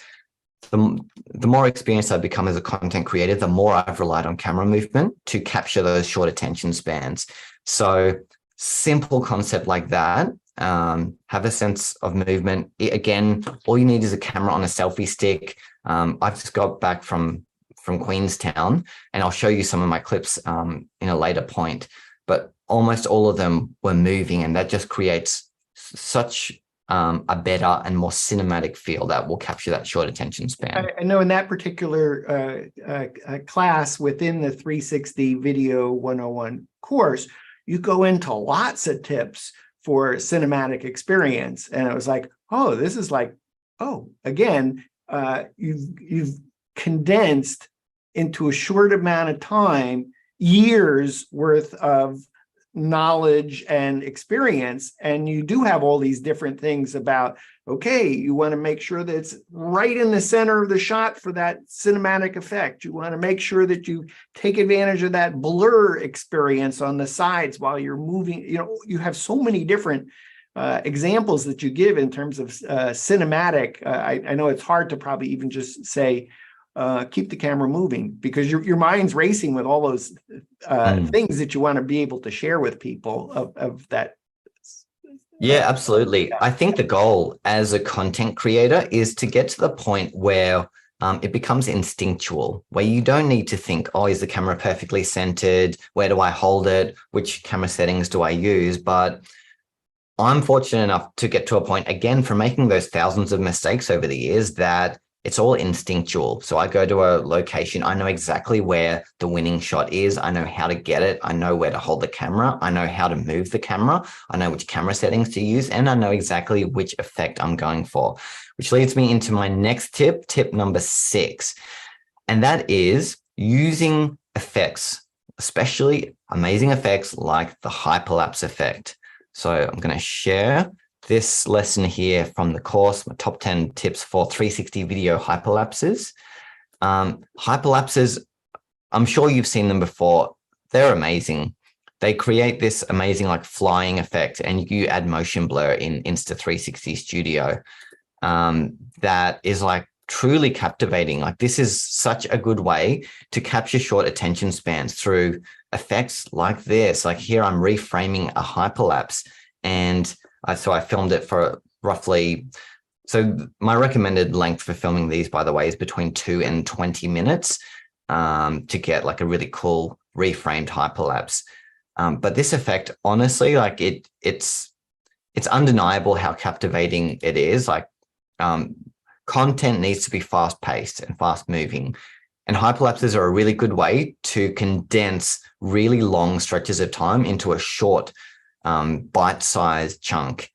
the more experienced I've become as a content creator, the more I've relied on camera movement to capture those short attention spans. So simple concept like that. Have a sense of movement. Again, all you need is a camera on a selfie stick. I've just got back from Queenstown, and I'll show you some of my clips in a later point. But almost all of them were moving, and that just creates such a better and more cinematic feel that will capture that short attention span. I know in that particular class within the 360 Video 101 course, you go into lots of tips for cinematic experience. And it was like, oh, this is like, oh, again, you've condensed into a short amount of time, years worth of knowledge and experience. And you do have all these different things about, okay, you want to make sure that it's right in the center of the shot for that cinematic effect. You want to make sure that you take advantage of that blur experience on the sides while you're moving. You know, you have so many different examples that you give in terms of cinematic. I know it's hard to probably even just say, keep the camera moving, because your mind's racing with all those things that you want to be able to share with people of that. Yeah, absolutely. I think the goal as a content creator is to get to the point where it becomes instinctual, where you don't need to think, oh, is the camera perfectly centered? Where do I hold it? Which camera settings do I use? But I'm fortunate enough to get to a point, again, from making those thousands of mistakes over the years, that it's all instinctual. So I go to a location, I know exactly where the winning shot is. I know how to get it. I know where to hold the camera. I know how to move the camera. I know which camera settings to use, and I know exactly which effect I'm going for, which leads me into my next tip, tip number 6. And that is using effects, especially amazing effects like the hyperlapse effect. So I'm going to share this lesson here from the course, my top 10 tips for 360 video hyperlapses. Hyperlapses, I'm sure you've seen them before. They're amazing. They create this amazing like flying effect, and you add motion blur in Insta360 Studio. That is like truly captivating. Like this is such a good way to capture short attention spans through effects like this. Like here I'm reframing a hyperlapse, and so I filmed it for roughly, so my recommended length for filming these, by the way, is between 2 and 20 minutes to get like a really cool reframed hyperlapse. But this effect, honestly, like it's undeniable how captivating it is. Like content needs to be fast paced and fast moving. And hyperlapses are a really good way to condense really long stretches of time into a short bite-sized chunk.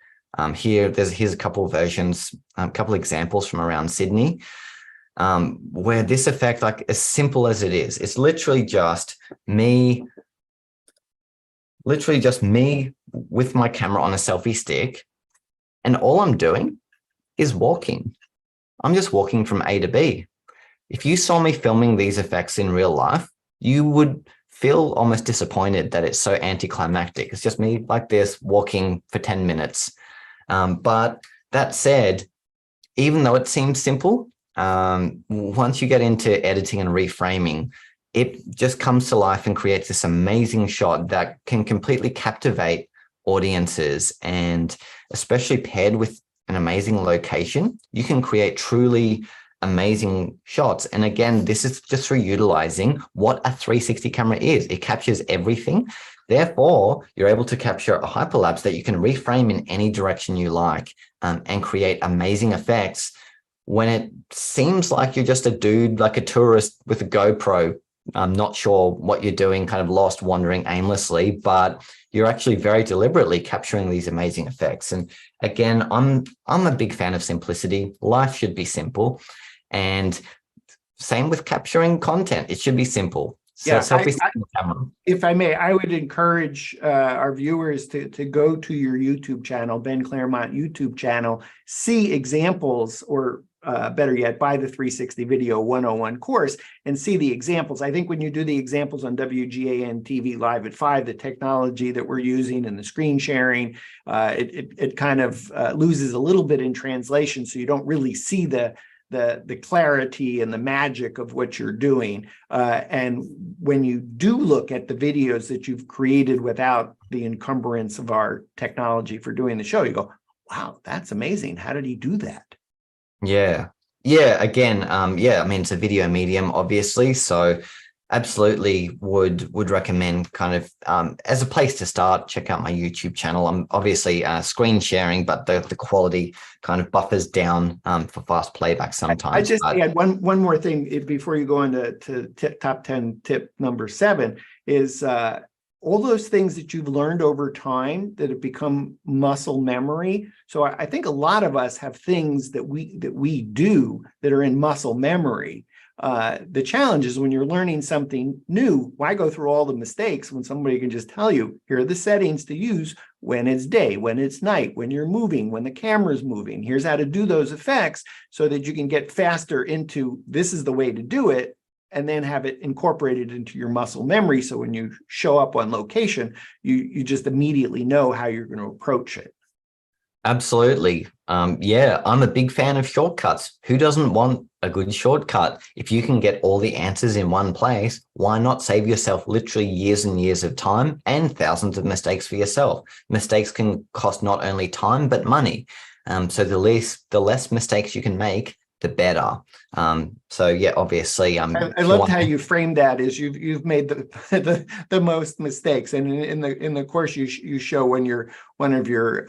Here's a couple of versions, a couple of examples from around Sydney, where this effect, like as simple as it is, it's literally just me with my camera on a selfie stick. And all I'm doing is walking. I'm just walking from A to B. If you saw me filming these effects in real life, you would feel almost disappointed that it's so anticlimactic. It's just me like this walking for 10 minutes. But that said, even though it seems simple, once you get into editing and reframing, it just comes to life and creates this amazing shot that can completely captivate audiences. And especially paired with an amazing location, you can create truly amazing shots. And again, this is just through utilizing what a 360 camera is. It captures everything. Therefore, you're able to capture a hyperlapse that you can reframe in any direction you like, and create amazing effects when it seems like you're just a dude, like a tourist with a GoPro. I'm not sure what you're doing, kind of lost, wandering aimlessly, but you're actually very deliberately capturing these amazing effects. And again, I'm a big fan of simplicity. Life should be simple. And same with capturing content. It should be simple. So Yeah, if I may, I would encourage our viewers to go to your YouTube channel, Ben Claremont YouTube channel, see examples, or better yet, buy the 360 Video 101 course and see the examples. I think when you do the examples on WGAN-TV Live at 5, the technology that we're using and the screen sharing, it kind of loses a little bit in translation, so you don't really see the clarity and the magic of what you're doing. And when you do look at the videos that you've created without the encumbrance of our technology for doing the show, you go, wow, that's amazing. How did he do that? Yeah. Yeah. Again, yeah, I mean, it's a video medium, obviously. So absolutely would recommend kind of as a place to start, check out my YouTube channel. I'm obviously screen sharing, but the quality kind of buffers down for fast playback sometimes. I just add one more thing before you go into top 10 tip number 7 is all those things that you've learned over time that have become muscle memory. So I think a lot of us have things that we do that are in muscle memory. The challenge is when you're learning something new, why go through all the mistakes when somebody can just tell you, here are the settings to use when it's day, when it's night, when you're moving, when the camera's moving. Here's how to do those effects so that you can get faster into this is the way to do it, and then have it incorporated into your muscle memory. So when you show up on location, you just immediately know how you're going to approach it. Absolutely. Yeah, I'm a big fan of shortcuts. Who doesn't want a good shortcut? If you can get all the answers in one place, why not save yourself literally years and years of time and thousands of mistakes for yourself? Mistakes can cost not only time, but money. So the less mistakes you can make, the better. So yeah, obviously, I loved how you framed that. Is you've made the most mistakes, and in the course you show when one of your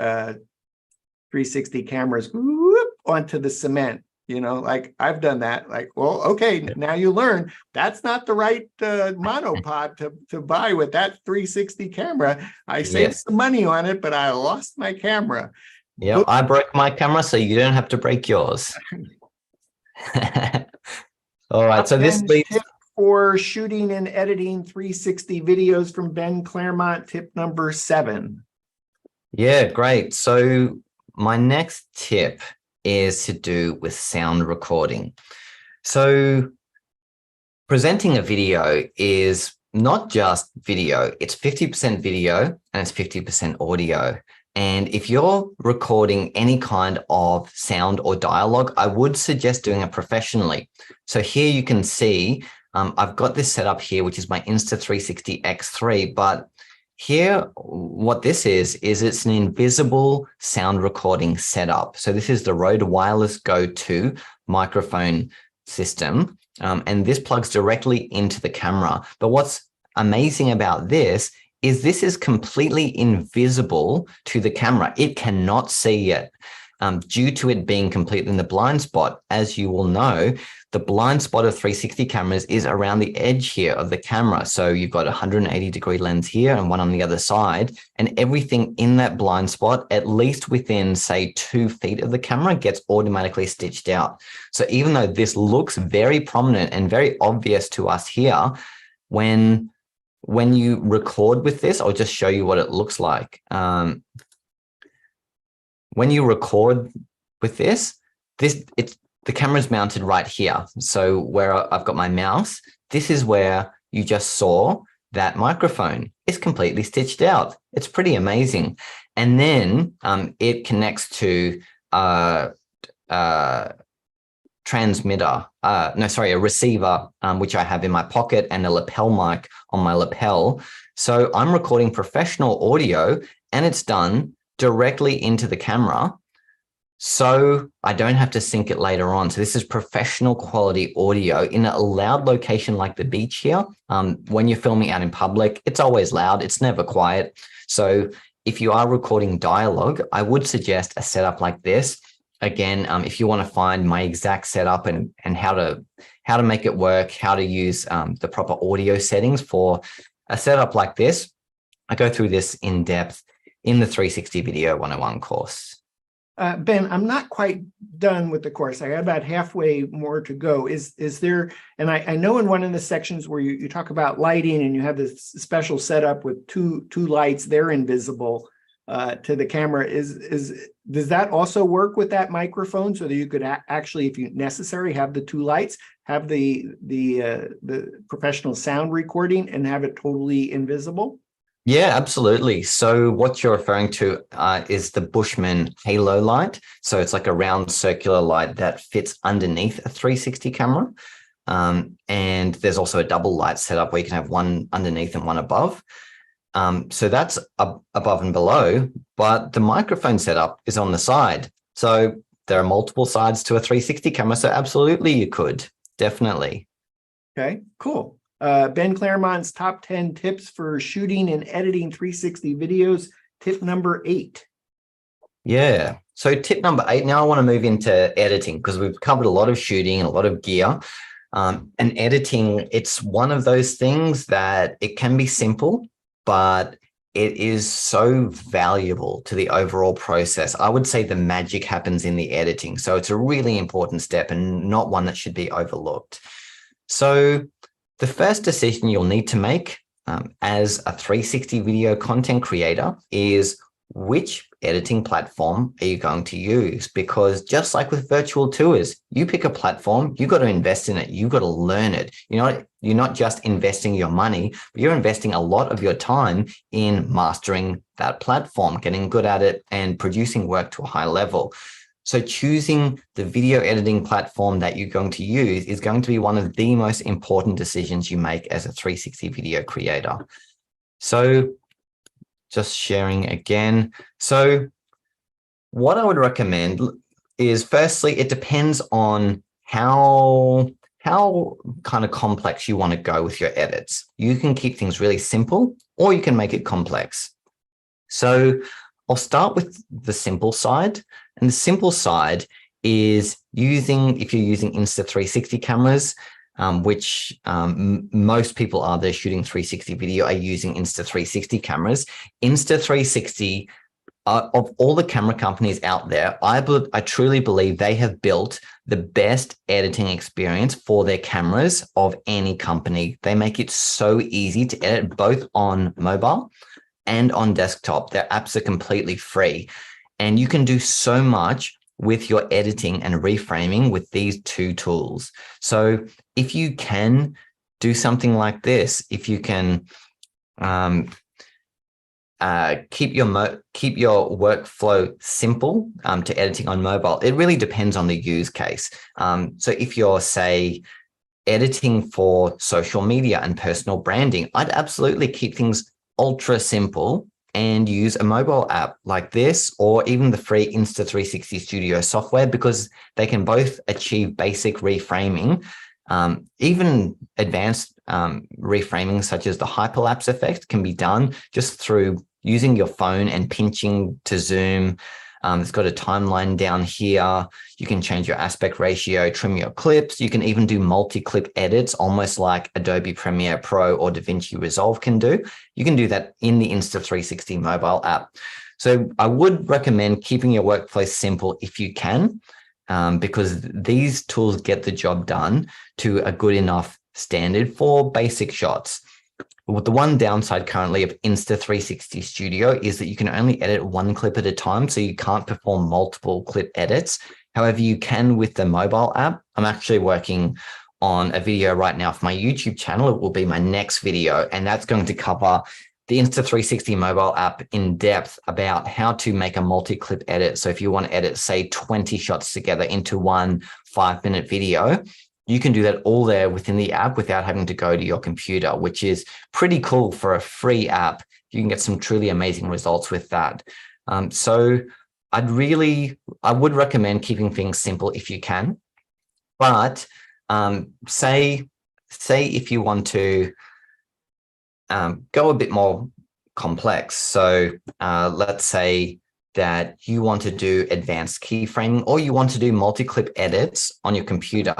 360 cameras whoop, onto the cement. You know, like I've done that. Like, well, okay, now you learn that's not the right monopod to buy with that 360 camera. I saved some money on it, but I lost my camera. Yeah, I broke my camera, so you don't have to break yours. All right, so this leads tip for shooting and editing 360 videos from Ben Claremont, tip number 7. Yeah, great. So my next tip is to do with sound recording. So presenting a video is not just video, it's 50% video and it's 50% audio. And if you're recording any kind of sound or dialogue, I would suggest doing it professionally. So here you can see, I've got this set up here, which is my Insta360 X3, but here, what this is it's an invisible sound recording setup. So this is the Rode Wireless Go 2 microphone system, and this plugs directly into the camera. But what's amazing about this is completely invisible to the camera. It cannot see it due to it being completely in the blind spot. As you will know, the blind spot of 360 cameras is around the edge here of the camera. So you've got a 180-degree lens here and one on the other side, and everything in that blind spot, at least within, say, 2 feet of the camera, gets automatically stitched out. So even though this looks very prominent and very obvious to us here, when you record with this, I'll just show you what it looks like. When you record with this, the camera's mounted right here. So where I've got my mouse, this is where you just saw that microphone is completely stitched out. It's pretty amazing. And then it connects to a receiver, which I have in my pocket, and a lapel mic on my lapel. So I'm recording professional audio, and it's done directly into the camera, so I don't have to sync it later on. So this is professional quality audio in a loud location like the beach here. When you're filming out in public, it's always loud. It's never quiet. So if you are recording dialogue, I would suggest a setup like this. Again, if you want to find my exact setup and how to make it work, how to use the proper audio settings for a setup like this, I go through this in depth in the 360 Video 101 course. Ben, I'm not quite done with the course. I got about halfway more to go. Is there, and I know in one of the sections where you talk about lighting and you have this special setup with two lights, they're invisible to the camera. Does that also work with that microphone so that you could actually, if you necessary, have the 2 lights, have the professional sound recording and have it totally invisible? Yeah, absolutely. So what you're referring to is the Bushman halo light. So it's like a round circular light that fits underneath a 360 camera. And there's also a double light setup where you can have one underneath and one above. So that's above and below, but the microphone setup is on the side. So there are multiple sides to a 360 camera. So absolutely you could, definitely. Okay, cool. Ben Claremont's top 10 tips for shooting and editing 360 videos. Tip number 8. Yeah. So tip number 8, now I want to move into editing because we've covered a lot of shooting and a lot of gear. And editing, it's one of those things that it can be simple, but it is so valuable to the overall process. I would say the magic happens in the editing. So it's a really important step and not one that should be overlooked. So the first decision you'll need to make as a 360 video content creator is which editing platform are you going to use? Because just like with virtual tours, you pick a platform, you've got to invest in it, you've got to learn it. You're not just investing your money, but you're investing a lot of your time in mastering that platform, getting good at it and producing work to a high level. So choosing the video editing platform that you're going to use is going to be one of the most important decisions you make as a 360 video creator. So just sharing again. So what I would recommend is, firstly, it depends on how kind of complex you want to go with your edits. You can keep things really simple or you can make it complex. So I'll start with the simple side. And the simple side is if you're using Insta360 cameras, which most people are, they're shooting 360 video, are using Insta360 cameras. Insta360, of all the camera companies out there, I truly believe they have built the best editing experience for their cameras of any company. They make it so easy to edit both on mobile and on desktop. Their apps are completely free. And you can do so much with your editing and reframing with these 2 tools. So if you can do something like this, if you can keep your workflow simple to editing on mobile, it really depends on the use case. So if you're, say, editing for social media and personal branding, I'd absolutely keep things ultra simple and use a mobile app like this, or even the free Insta360 Studio software, because they can both achieve basic reframing, even advanced reframing, such as the hyperlapse effect, can be done just through using your phone and pinching to zoom It's got a timeline down here. You can change your aspect ratio, trim your clips. You can even do multi-clip edits, almost like Adobe Premiere Pro or DaVinci Resolve can do. You can do that in the Insta360 mobile app. So I would recommend keeping your workflow simple if you can, because these tools get the job done to a good enough standard for basic shots. Well, the one downside currently of Insta360 Studio is that you can only edit one clip at a time, so you can't perform multiple clip edits. However, you can with the mobile app. I'm actually working on a video right now for my YouTube channel. It will be my next video, and that's going to cover the Insta360 mobile app in depth about how to make a multi-clip edit. So if you want to edit, say, 20 shots together into one 5-minute video, you can do that all there within the app without having to go to your computer, which is pretty cool for a free app. You can get some truly amazing results with that. So I would recommend keeping things simple if you can. But say if you want to go a bit more complex. So let's say that you want to do advanced keyframing, or you want to do multi-clip edits on your computer.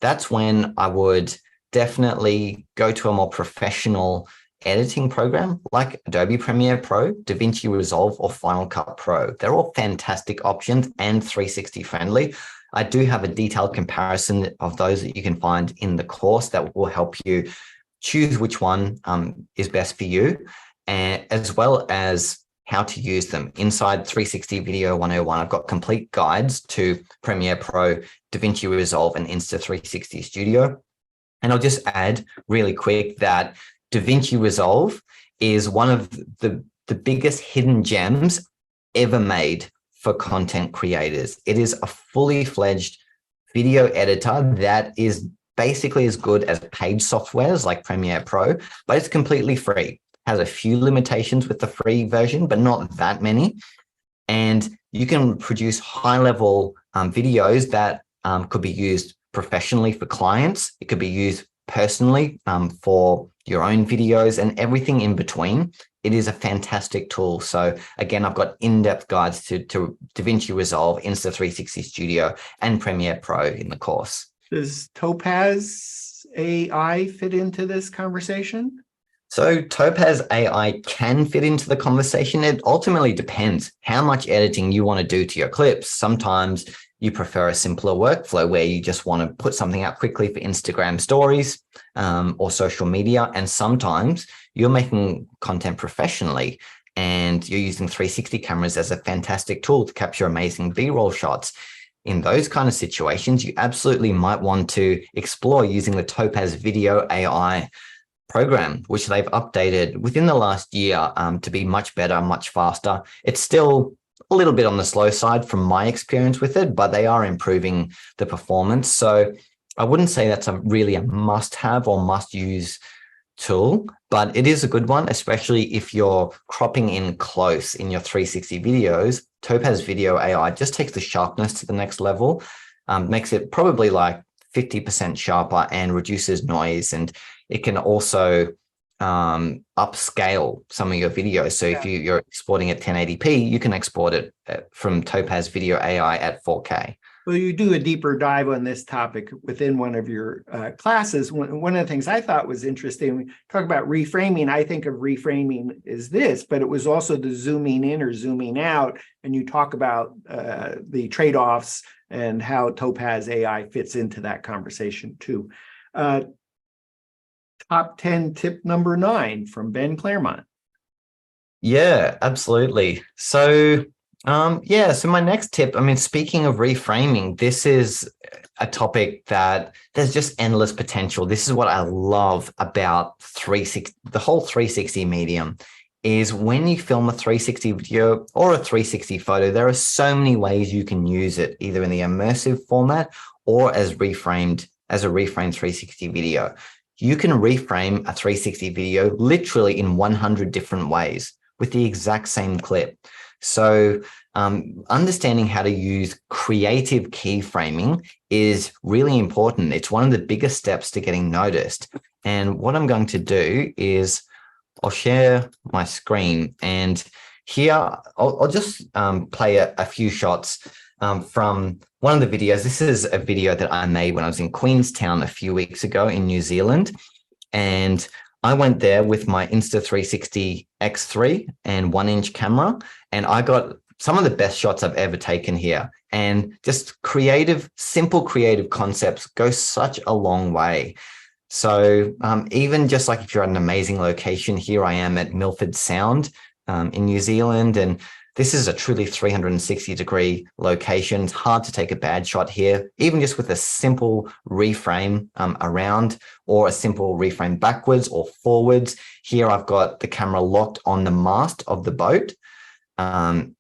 That's when I would definitely go to a more professional editing program like Adobe Premiere Pro, DaVinci Resolve, or Final Cut Pro. They're all fantastic options and 360 friendly. I do have a detailed comparison of those that you can find in the course that will help you choose which one is best for you, and as well as how to use them. Inside 360 Video 101, I've got complete guides to Premiere Pro, DaVinci Resolve, and Insta360 Studio. And I'll just add really quick that DaVinci Resolve is one of the biggest hidden gems ever made for content creators. It is a fully fledged video editor that is basically as good as paid softwares like Premiere Pro, but it's completely free. Has a few limitations with the free version, but not that many. And you can produce high-level videos that could be used professionally for clients. It could be used personally for your own videos and everything in between. It is a fantastic tool. So again, I've got in-depth guides to DaVinci Resolve, Insta360 Studio, and Premiere Pro in the course. Does Topaz AI fit into this conversation? So Topaz AI can fit into the conversation. It ultimately depends how much editing you want to do to your clips. Sometimes you prefer a simpler workflow where you just want to put something out quickly for Instagram stories or social media. And sometimes you're making content professionally and you're using 360 cameras as a fantastic tool to capture amazing B-roll shots. In those kind of situations, you absolutely might want to explore using the Topaz Video AI program, which they've updated within the last year to be much better, much faster. It's still a little bit on the slow side from my experience with it, but they are improving the performance. So I wouldn't say that's really a must-have or must-use tool, but it is a good one, especially if you're cropping in close in your 360 videos. Topaz Video AI just takes the sharpness to the next level, makes it probably like 50% sharper and reduces noise. And it can also upscale some of your videos. So if you're exporting at 1080p, you can export it from Topaz Video AI at 4K. Well, you do a deeper dive on this topic within one of your classes. One of the things I thought was interesting, we talk about reframing, I think of reframing as this, but it was also the zooming in or zooming out. And you talk about the trade-offs and how Topaz AI fits into that conversation too. Top 10 tip number 9 from Ben Claremont. Yeah, absolutely. So so my next tip, I mean, speaking of reframing, this is a topic that there's just endless potential. This is what I love about the whole 360 medium is when you film a 360 video or a 360 photo, there are so many ways you can use it, either in the immersive format or as a reframed 360 video. You can reframe a 360 video literally in 100 different ways with the exact same clip. So understanding how to use creative keyframing is really important. It's one of the biggest steps to getting noticed. And what I'm going to do is I'll share my screen, and here, I'll just play a few shots from one of the videos. This is a video that I made when I was in Queenstown a few weeks ago in New Zealand. And I went there with my Insta360 X3 and 1-inch camera, and I got some of the best shots I've ever taken here. And just simple creative concepts go such a long way. So even just like if you're at an amazing location, here I am at Milford Sound in New Zealand, and this is a truly 360-degree location. It's hard to take a bad shot here, even just with a simple reframe around, or a simple reframe backwards or forwards. Here I've got the camera locked on the mast of the boat, and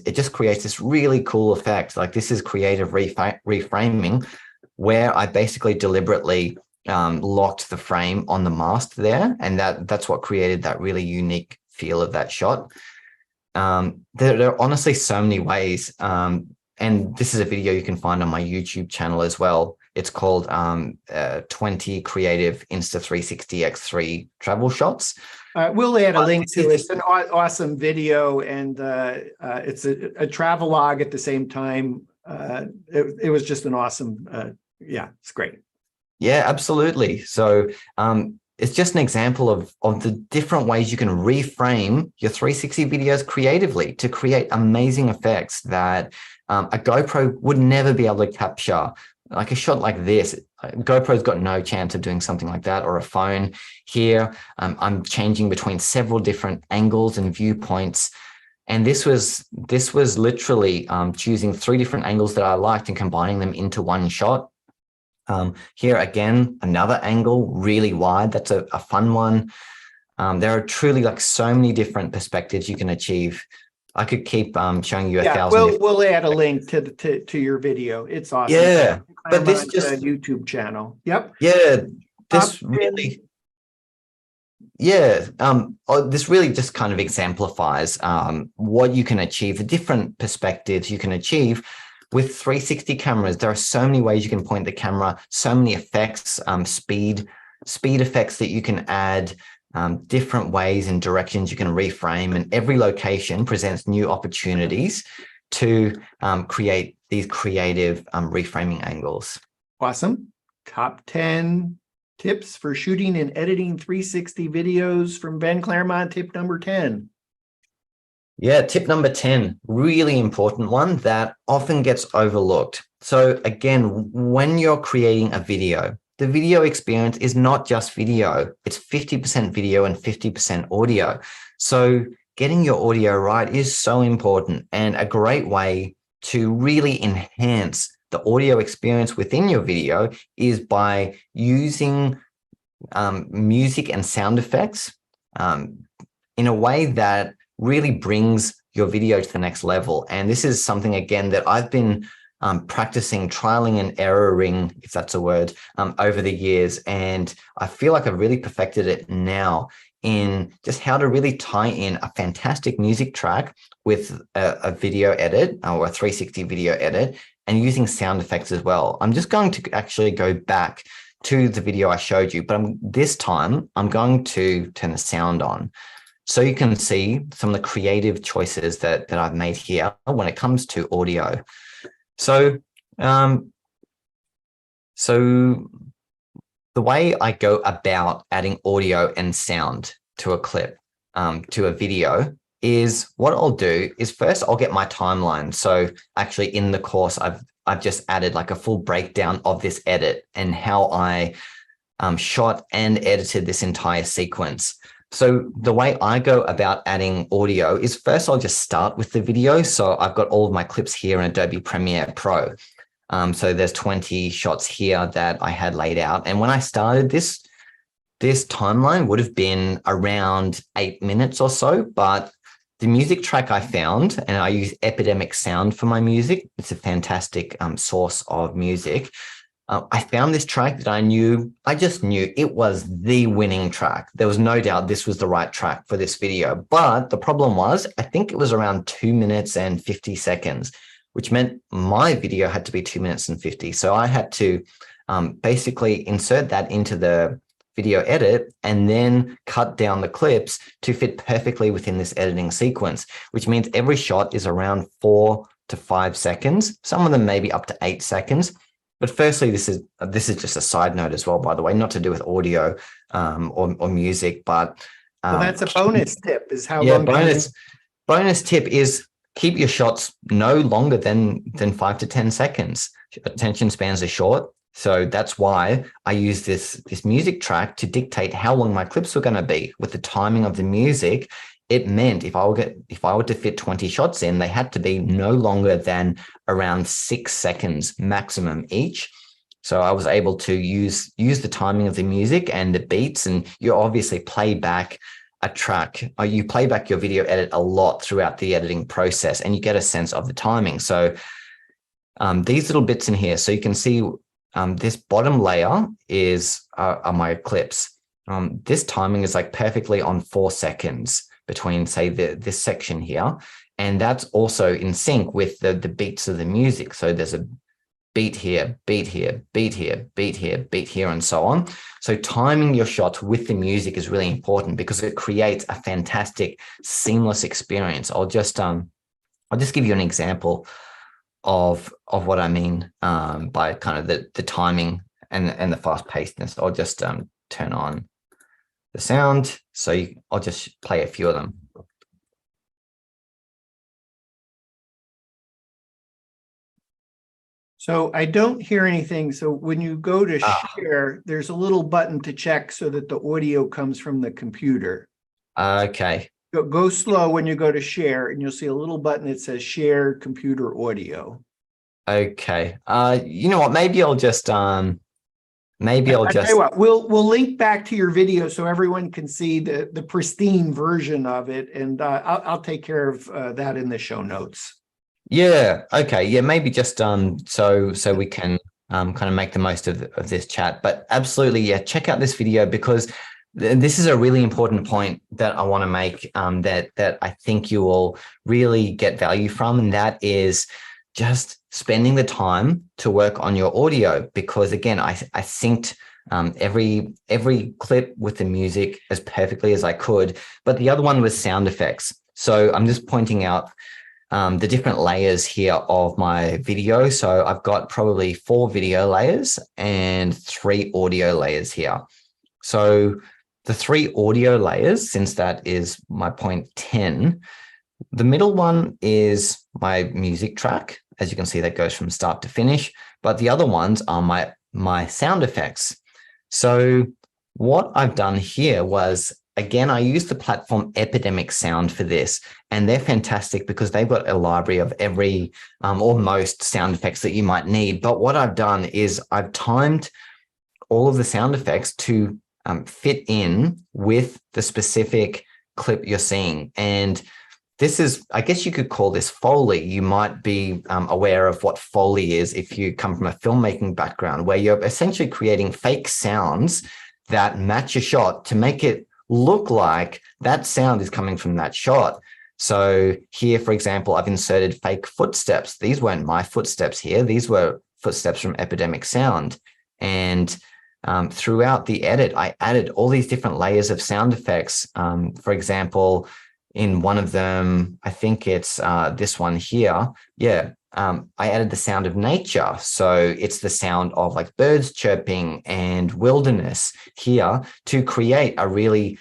it just creates this really cool effect. Like, this is creative reframing, where I basically deliberately locked the frame on the mast there, and that's what created that really unique feel of that shot. There are honestly so many ways, and this is a video you can find on my YouTube channel as well. It's called 20 Creative Insta360 X3 Travel Shots. We'll add a link to it. It's an awesome video, and it's a travelogue at the same time. It was just an awesome, yeah, it's great. Yeah, absolutely. So it's just an example of the different ways you can reframe your 360 videos creatively to create amazing effects that a GoPro would never be able to capture. Like a shot like this, GoPro's got no chance of doing something like that, or a phone. Here, I'm changing between several different angles and viewpoints. And this was literally choosing 3 different angles that I liked and combining them into one shot. Here again, another angle, really wide. That's a fun one. There are truly like so many different perspectives you can achieve. I could keep showing you 1,000. We'll add a link to your video. It's awesome. Yeah, but this just YouTube channel. Yep. Yeah, this really. Yeah, this really just kind of exemplifies what you can achieve, the different perspectives you can achieve. With 360 cameras, there are so many ways you can point the camera, so many effects, speed effects that you can add, different ways and directions you can reframe, and every location presents new opportunities to create these creative reframing angles. Awesome. Top 10 tips for shooting and editing 360 videos from Ben Claremont. Tip number 10. Yeah, tip number 10, really important one that often gets overlooked. So again, when you're creating a video, the video experience is not just video. It's 50% video and 50% audio. So getting your audio right is so important, and a great way to really enhance the audio experience within your video is by using music and sound effects in a way that really brings your video to the next level. And this is something, again, that I've been practicing, trialing and erroring, if that's a word, over the years. And I feel like I've really perfected it now in just how to really tie in a fantastic music track with a video edit, or a 360 video edit, and using sound effects as well. I'm just going to actually go back to the video I showed you, but this time I'm going to turn the sound on, so you can see some of the creative choices that I've made here when it comes to audio. So, so the way I go about adding audio and sound to a clip, to a video, is what I'll do is first I'll get my timeline. So actually in the course, I've just added like a full breakdown of this edit and how I shot and edited this entire sequence. So the way I go about adding audio is first I'll just start with the video. So I've got all of my clips here in Adobe Premiere Pro. So there's 20 shots here that I had laid out. And when I started this timeline would have been around 8 minutes or so, but the music track I found, and I use Epidemic Sound for my music. It's a fantastic source of music. I found this track that I just knew it was the winning track. There was no doubt this was the right track for this video. But the problem was, I think it was around 2 minutes and 50 seconds, which meant my video had to be 2 minutes and 50. So I had to basically insert that into the video edit and then cut down the clips to fit perfectly within this editing sequence, which means every shot is around 4 to 5 seconds. Some of them maybe up to 8 seconds. But firstly, this is just a side note as well, by the way, not to do with audio or music, but well, that's a bonus tip is how yeah, long. bonus tip is keep your shots no longer than 5 to 10 seconds. Attention spans are short. So that's why I use this music track to dictate how long my clips were going to be. With the timing of the music, it meant if I were to fit 20 shots in, they had to be no longer than around 6 seconds maximum each. So I was able to use the timing of the music and the beats, and you obviously play back a track, or you play back your video edit a lot throughout the editing process, and you get a sense of the timing. So these little bits in here, so you can see this bottom layer are my clips. This timing is like perfectly on 4 seconds between, say, this section here, and that's also in sync with the beats of the music. So there's a beat here, beat here, beat here, beat here, beat here, and so on. So timing your shots with the music is really important because it creates a fantastic, seamless experience. I'll just give you an example of what I mean by kind of the timing and the fast pacedness. I'll just turn on the sound. So I'll just play a few of them. So I don't hear anything. So when you go to share, there's a little button to check so that the audio comes from the computer. Okay. Go slow when you go to share, and you'll see a little button that says share computer audio. Okay. You know what? Maybe I'll just tell you what, we'll link back to your video so everyone can see the pristine version of it, and I'll take care of that in the show notes. Yeah. Okay. Yeah. Maybe just so we can kind of make the most of this chat. But absolutely, yeah. Check out this video because this is a really important point that I want to make. That I think you will really get value from, and that is just spending the time to work on your audio. Because again, I synced every clip with the music as perfectly as I could, but the other one was sound effects. So I'm just pointing out the different layers here of my video. So I've got probably 4 video layers and 3 audio layers here. So the 3 audio layers, since that is my point 10, the middle one is my music track. As you can see, that goes from start to finish, but the other ones are my sound effects. So what I've done here was, again, I used the platform Epidemic Sound for this, and they're fantastic because they've got a library of every or most sound effects that you might need. But what I've done is I've timed all of the sound effects to fit in with the specific clip you're seeing. And this is, I guess you could call this Foley. You might be aware of what Foley is if you come from a filmmaking background, where you're essentially creating fake sounds that match a shot to make it look like that sound is coming from that shot. So here, for example, I've inserted fake footsteps. These weren't my footsteps here. These were footsteps from Epidemic Sound. And throughout the edit, I added all these different layers of sound effects. For example, in one of them, I think it's this one here. Yeah, I added the sound of nature. So it's the sound of like birds chirping and wilderness here to create a really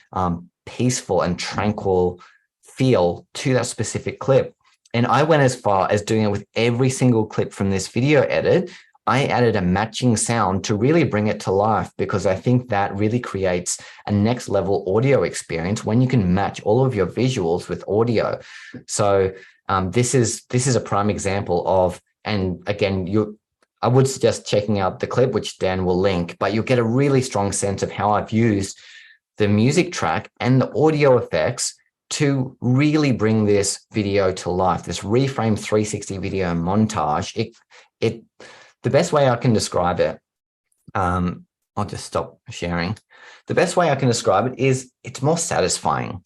peaceful and tranquil feel to that specific clip. And I went as far as doing it with every single clip from this video edit. I added a matching sound to really bring it to life, because I think that really creates a next level audio experience when you can match all of your visuals with audio. So this is a prime example of, and again, I would suggest checking out the clip, which Dan will link, but you'll get a really strong sense of how I've used the music track and the audio effects to really bring this video to life, this Reframe 360 video montage. The best way I can describe it, I'll just stop sharing. The best way I can describe it is it's more satisfying.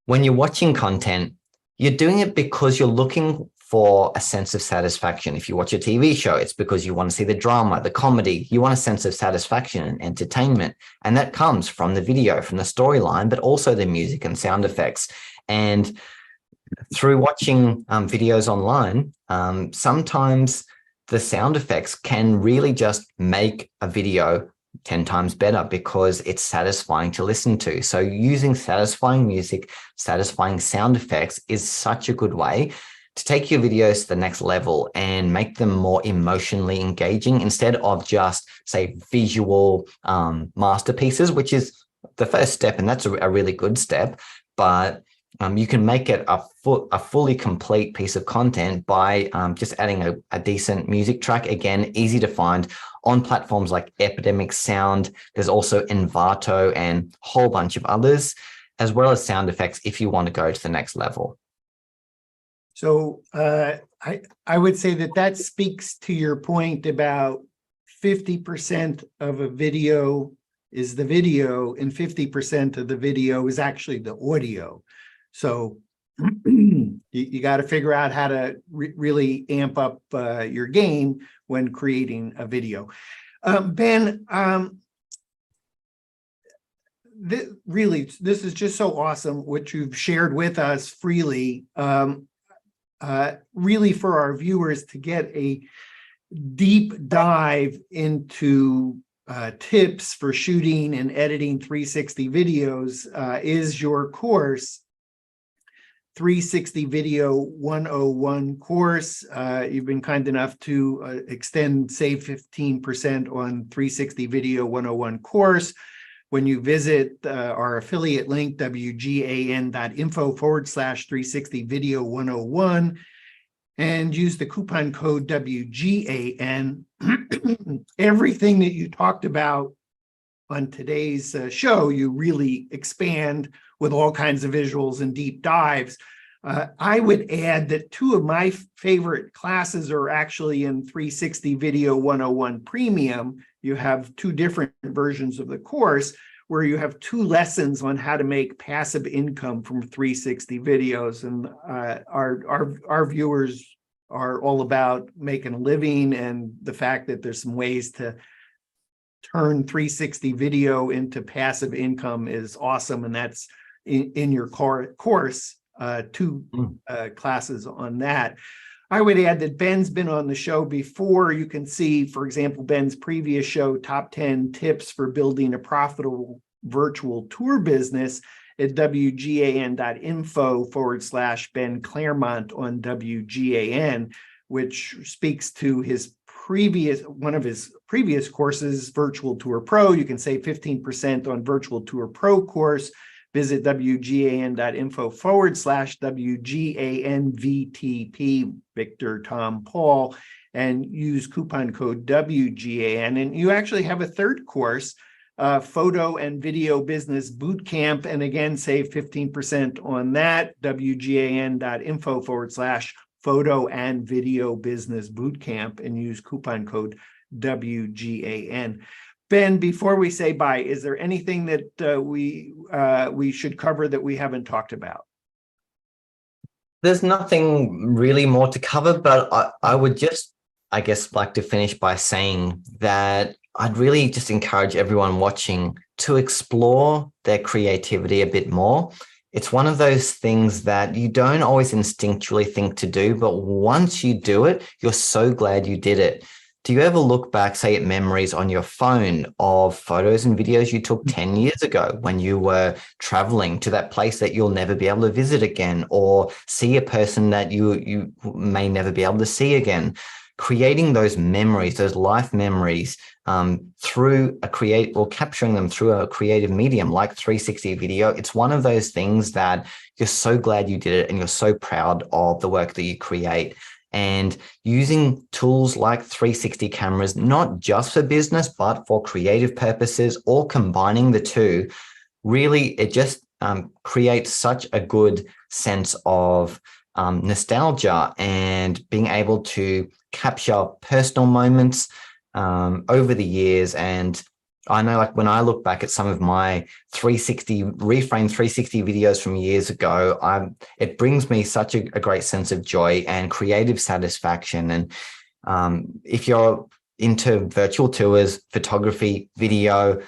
When you're watching content, you're doing it because you're looking for a sense of satisfaction. If you watch a TV show, it's because you want to see the drama, the comedy, you want a sense of satisfaction and entertainment. And that comes from the video, from the storyline, but also the music and sound effects. And through watching videos online, sometimes the sound effects can really just make a video 10 times better because it's satisfying to listen to. So using satisfying music, satisfying sound effects is such a good way to take your videos to the next level and make them more emotionally engaging instead of just, say, visual masterpieces, which is the first step, and that's a really good step. But you can make it a fully complete piece of content by just adding a decent music track. Again, easy to find on platforms like Epidemic Sound. There's also Envato and a whole bunch of others, as well as sound effects if you want to go to the next level. So I would say that speaks to your point about 50% of a video is the video and 50% of the video is actually the audio. So you got to figure out how to really amp up your game when creating a video. Ben, this is just so awesome what you've shared with us freely. Really for our viewers to get a deep dive into tips for shooting and editing 360 videos is your course, 360 Video 101 course. You've been kind enough to save 15% on 360 Video 101 course when you visit our affiliate link, wgan.info/360 Video 101, and use the coupon code WGAN. Everything that you talked about on today's show, you really expand with all kinds of visuals and deep dives. I would add that two of my favorite classes are actually in 360 Video 101 Premium. You have two different versions of the course where you have two lessons on how to make passive income from 360 videos. And our viewers are all about making a living, and the fact that there's some ways to turn 360 video into passive income is awesome. And that's in your course, two classes on that. I would add that Ben's been on the show before. You can see, for example, Ben's previous show, Top 10 Tips for Building a Profitable Virtual Tour Business, at wgan.info/Ben Claremont on WGAN, which speaks to one of his previous courses, Virtual Tour Pro. You can save 15% on Virtual Tour Pro course. Visit wgan.info/WGANVTP, Victor, Tom, Paul, and use coupon code WGAN. And you actually have a third course, Photo and Video Business Bootcamp. And again, save 15% on that, wgan.info/Photo and Video Business Bootcamp, and use coupon code WGAN. Ben, before we say bye, is there anything that we should cover that we haven't talked about? There's nothing really more to cover, but I would just, I guess, like to finish by saying that I'd really just encourage everyone watching to explore their creativity a bit more. It's one of those things that you don't always instinctually think to do, but once you do it, you're so glad you did it. Do you ever look back, say, at memories on your phone of photos and videos you took 10 years ago when you were traveling to that place that you'll never be able to visit again, or see a person that you may never be able to see again? Creating those memories, those life memories, through capturing them through a creative medium like 360 video. It's one of those things that you're so glad you did it and you're so proud of the work that you create. And using tools like 360 cameras, not just for business, but for creative purposes, or combining the two, really, it just creates such a good sense of nostalgia and being able to capture personal moments over the years and I know, like when I look back at some of my reframe 360 videos from years ago, it brings me such a great sense of joy and creative satisfaction. And if you're into virtual tours, photography, video,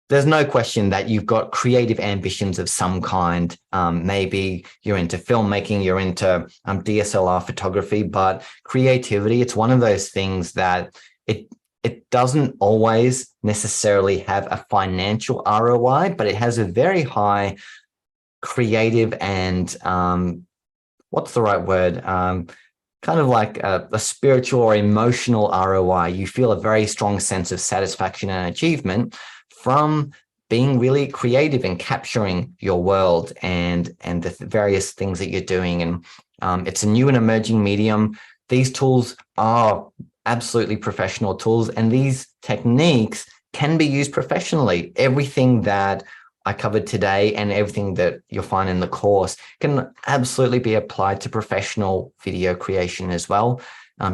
there's no question that you've got creative ambitions of some kind. Maybe you're into filmmaking, you're into DSLR photography, but creativity, it's one of those things that it doesn't always necessarily have a financial ROI, but it has a very high creative and what's the right word? Kind of like a spiritual or emotional ROI. You feel a very strong sense of satisfaction and achievement from being really creative and capturing your world and the various things that you're doing. And it's a new and emerging medium. These tools are absolutely professional tools, and these techniques can be used professionally. Everything that I covered today and everything that you'll find in the course can absolutely be applied to professional video creation as well.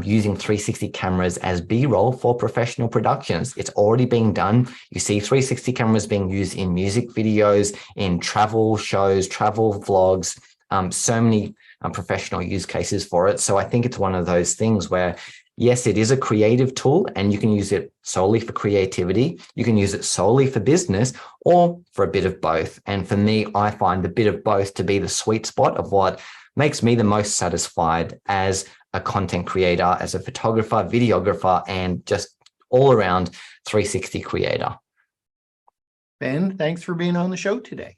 Using 360 cameras as B-roll for professional productions. It's already being done. You see 360 cameras being used in music videos, in travel shows, travel vlogs, so many professional use cases for it. So I think it's one of those things where, yes, it is a creative tool and you can use it solely for creativity. You can use it solely for business or for a bit of both. And for me, I find the bit of both to be the sweet spot of what makes me the most satisfied as a content creator, as a photographer, videographer, and just all around 360 creator. Ben, thanks for being on the show today.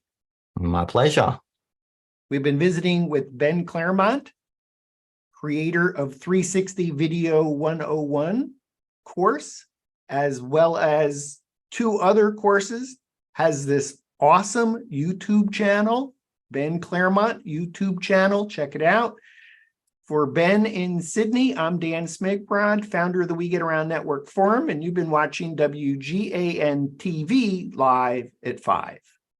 My pleasure. We've been visiting with Ben Claremont, creator of 360 Video 101 course, as well as 2 other courses, has this awesome YouTube channel, Ben Claremont YouTube channel. Check it out. For Ben in Sydney, I'm Dan Smigbrod, founder of the We Get Around Network Forum, and you've been watching WGAN-TV live at 5.